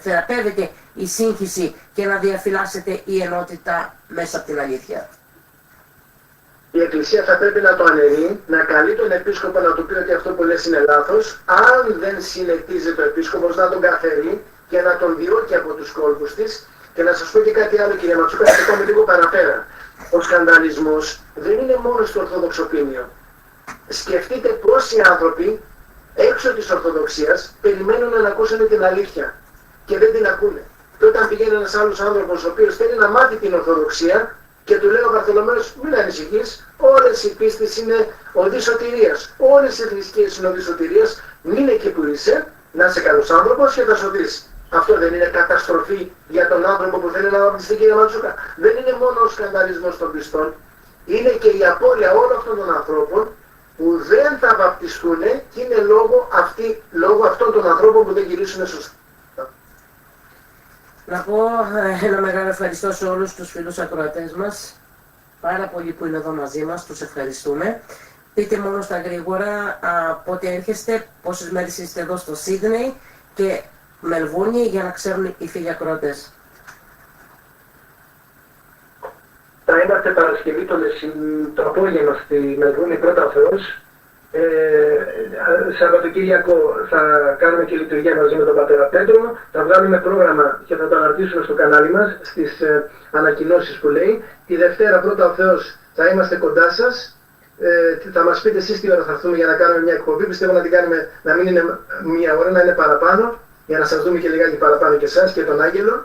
θεραπεύεται η σύγχυση και να διαφυλάσσεται η ενότητα μέσα από την αλήθεια. Η Εκκλησία θα πρέπει να το αναιρεί, να καλεί τον Επίσκοπο να του πει ότι αυτό που λες είναι λάθος, αν δεν συνετίζεται ο Επίσκοπος να τον καθαρεί και να τον διώκει από τους κόλπους της. Και να σας πω και κάτι άλλο, κύριε Ματσούκα, να το πάμε λίγο παραπέρα. Ο σκανδαλισμός δεν είναι μόνο στο Ορθοδοξοπήμιο. Σκεφτείτε πόσοι άνθρωποι έξω της Ορθοδοξίας περιμένουν να ακούσουν την αλήθεια και δεν την ακούνε. Και όταν πηγαίνει ένας άλλος άνθρωπος ο οποίος θέλει να μάθει την Ορθοδοξία και του λέει ο Βαρθολομαίος, μην ανησυχείς, όλες οι πίστες είναι οδοί σωτηρίας, όλες οι θρησκείες είναι οδοί σωτηρίας, μείνε εκεί που είσαι, να είσαι καλός άνθρωπος και θα σωθείς. Αυτό δεν είναι καταστροφή για τον άνθρωπο που θέλει να βαπτιστεί, κύριε Ματσούκα? Δεν είναι μόνο ο σκανδαλισμός των πιστών, είναι και η απώλεια όλων αυτών των ανθρώπων που δεν θα βαπτιστούν και είναι λόγω αυτών των ανθρώπων που δεν γυρίσουν σωστά. Να πω ένα μεγάλο ευχαριστώ σε όλους τους φίλους ακροατές μας, πάρα πολλοί που είναι εδώ μαζί μας, τους ευχαριστούμε. Πείτε μόνο στα γρήγορα πότε έρχεστε, πόσες μέρες είστε εδώ στο Σίδνεϊ και Μελβούρνη για να ξέρουν οι φίλοι ακροατές. Θα είμαστε Παρασκευή το απόγευμα στη Μελβούρνη, πρώτα ο Θεός. Σαββατοκύριακο θα κάνουμε και λειτουργία μαζί με τον Πατέρα Πέτρο. Θα βγάλουμε πρόγραμμα και θα το αναρτήσουμε στο κανάλι μας στις ανακοινώσεις που λέει. Τη Δευτέρα πρώτα ο Θεός θα είμαστε κοντά σας. Θα μας πείτε εσείς τι ώρα θα έρθουμε για να κάνουμε μια εκπομπή. Πιστεύω να την κάνουμε να μην είναι μια ώρα, να είναι παραπάνω, για να σας δούμε και λιγάκι παραπάνω και εσάς και τον Άγγελο.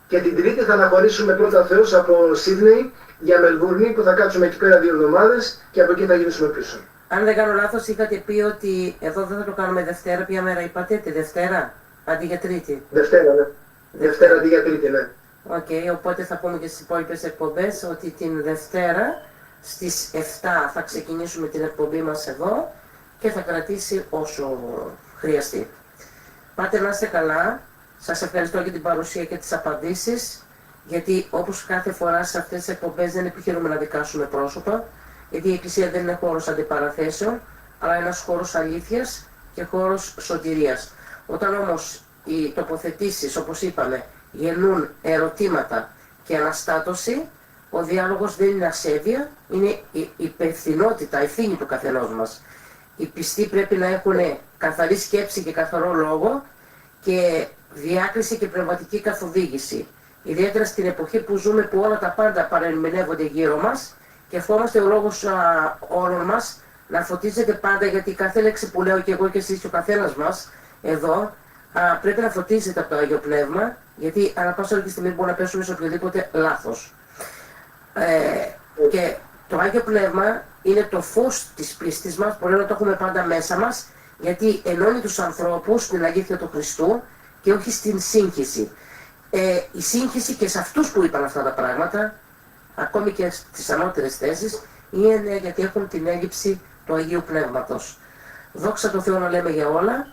Και την Τρίτη θα αναχωρήσουμε πρώτα ο Θεός από Σίδνεϊ για Μελβούρνη, που θα κάτσουμε εκεί πέρα 2 εβδομάδες και από εκεί θα γυρίσουμε πίσω. Αν δεν κάνω λάθος, είχατε πει ότι εδώ δεν θα το κάνουμε Δευτέρα. Ποια μέρα είπατε, τη Δευτέρα, αντί για Τρίτη? Δευτέρα, ναι. Δευτέρα αντί για Τρίτη, ναι. Οκ, οπότε θα πούμε και στις υπόλοιπες εκπομπές ότι την Δευτέρα στις 7 θα ξεκινήσουμε την εκπομπή μας εδώ και θα κρατήσει όσο χρειαστεί. Πάτε να είστε καλά. Σας ευχαριστώ για την παρουσία και τις απαντήσεις, γιατί όπως κάθε φορά σε αυτές τις εκπομπές δεν επιχειρούμε να δικάσουμε πρόσωπα, γιατί η Εκκλησία δεν είναι χώρος αντιπαραθέσεων, αλλά ένας χώρος αλήθειας και χώρος σωτηρίας. Όταν όμως οι τοποθετήσεις, όπως είπαμε, γεννούν ερωτήματα και αναστάτωση, ο διάλογος δεν είναι ασέβεια, είναι η υπευθυνότητα, ευθύνη του καθενός μας. Οι πιστοί πρέπει να έχουν καθαρή σκέψη και καθαρό λόγο και διάκριση και πνευματική καθοδήγηση. Ιδιαίτερα στην εποχή που ζούμε, που όλα τα πάντα παρεμηνεύονται γύρω μας και ευχόμαστε ο λόγος όλων μας να φωτίζεται πάντα, γιατί κάθε λέξη που λέω και εγώ και εσείς και ο καθένας μας εδώ πρέπει να φωτίζεται από το Άγιο Πνεύμα, γιατί ανά πάσα όλη τη στιγμή μπορεί να πέσουμε σε οποιοδήποτε λάθος. Και το Άγιο Πνεύμα είναι το φως της πίστης μας, μπορεί να το έχουμε πάντα μέσα μας, γιατί ενώνει τους ανθρώπους στην αλήθεια του Χριστού και όχι στην σύγχυση. Η σύγχυση και σε αυτούς που είπαν αυτά τα πράγματα, ακόμη και στις ανώτερες θέσεις, είναι γιατί έχουν την έλλειψη του Αγίου Πνεύματος. Δόξα τω Θεώ να λέμε για όλα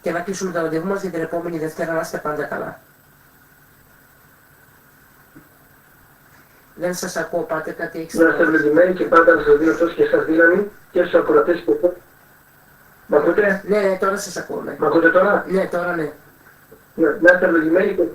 και να κλείσουμε το ραντεβού μας για την επόμενη Δευτέρα. Να είστε πάντα καλά. Δεν σας ακούω, πάτε κάτι έξω. Να είστε ευλογημένοι και πάντα να σας δίνω αυτός και σας δύναμη και στους ακροατές που... Μ' ακούτε? Ναι, τώρα σας ακούω. Ναι. Μ' ακούτε τώρα? Ναι, τώρα ναι. Να είστε ευλογημένοι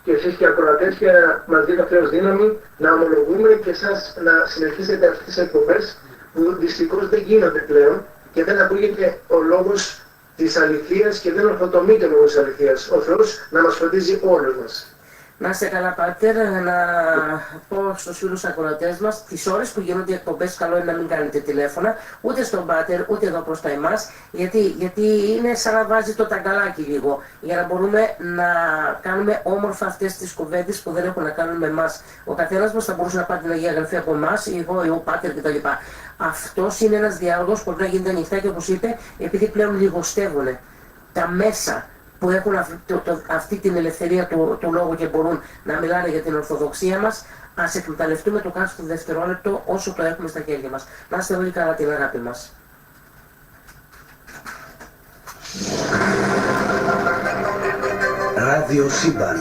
και εσείς και οι ακροατές και να μας δίνει ο Θεός δύναμη να ομολογούμε και εσάς να συνεχίσετε αυτές τις εκπομπές που δυστυχώς δεν γίνονται πλέον και δεν ακούγεται ο λόγος της αληθείας και δεν ορθοτομείται ο λόγος της αληθείας. Ο Θεός να μας φροντίζει όλους μας. Να είστε καλά, Πάτερ, να πω στους φίλους ακροατές μας, τις ώρες που γίνονται εκπομπές, καλό είναι να μην κάνετε τηλέφωνα, ούτε στον Πάτερ, ούτε εδώ προς τα εμάς, γιατί είναι σαν να βάζει το ταγκαλάκι λίγο, για να μπορούμε να κάνουμε όμορφα αυτές τις κουβέντες που δεν έχουν να κάνουν με εμάς. Ο καθένας μας θα μπορούσε να πάρει την Αγία Γραφή από εμάς, εγώ, ο Πάτερ κτλ. Αυτός είναι ένας διάλογος που πρέπει να γίνεται ανοιχτά και, όπως είπε, επειδή πλέον λιγοστεύουν τα μέσα που έχουν αυτή την ελευθερία του λόγου και μπορούν να μιλάνε για την Ορθοδοξία μας, ας εκμεταλλευτούμε το κάθε δευτερόλεπτο όσο το έχουμε στα χέρια μας. Να είστε όλοι καλά, την αγάπη μας. Ράδιο Σύμπαν.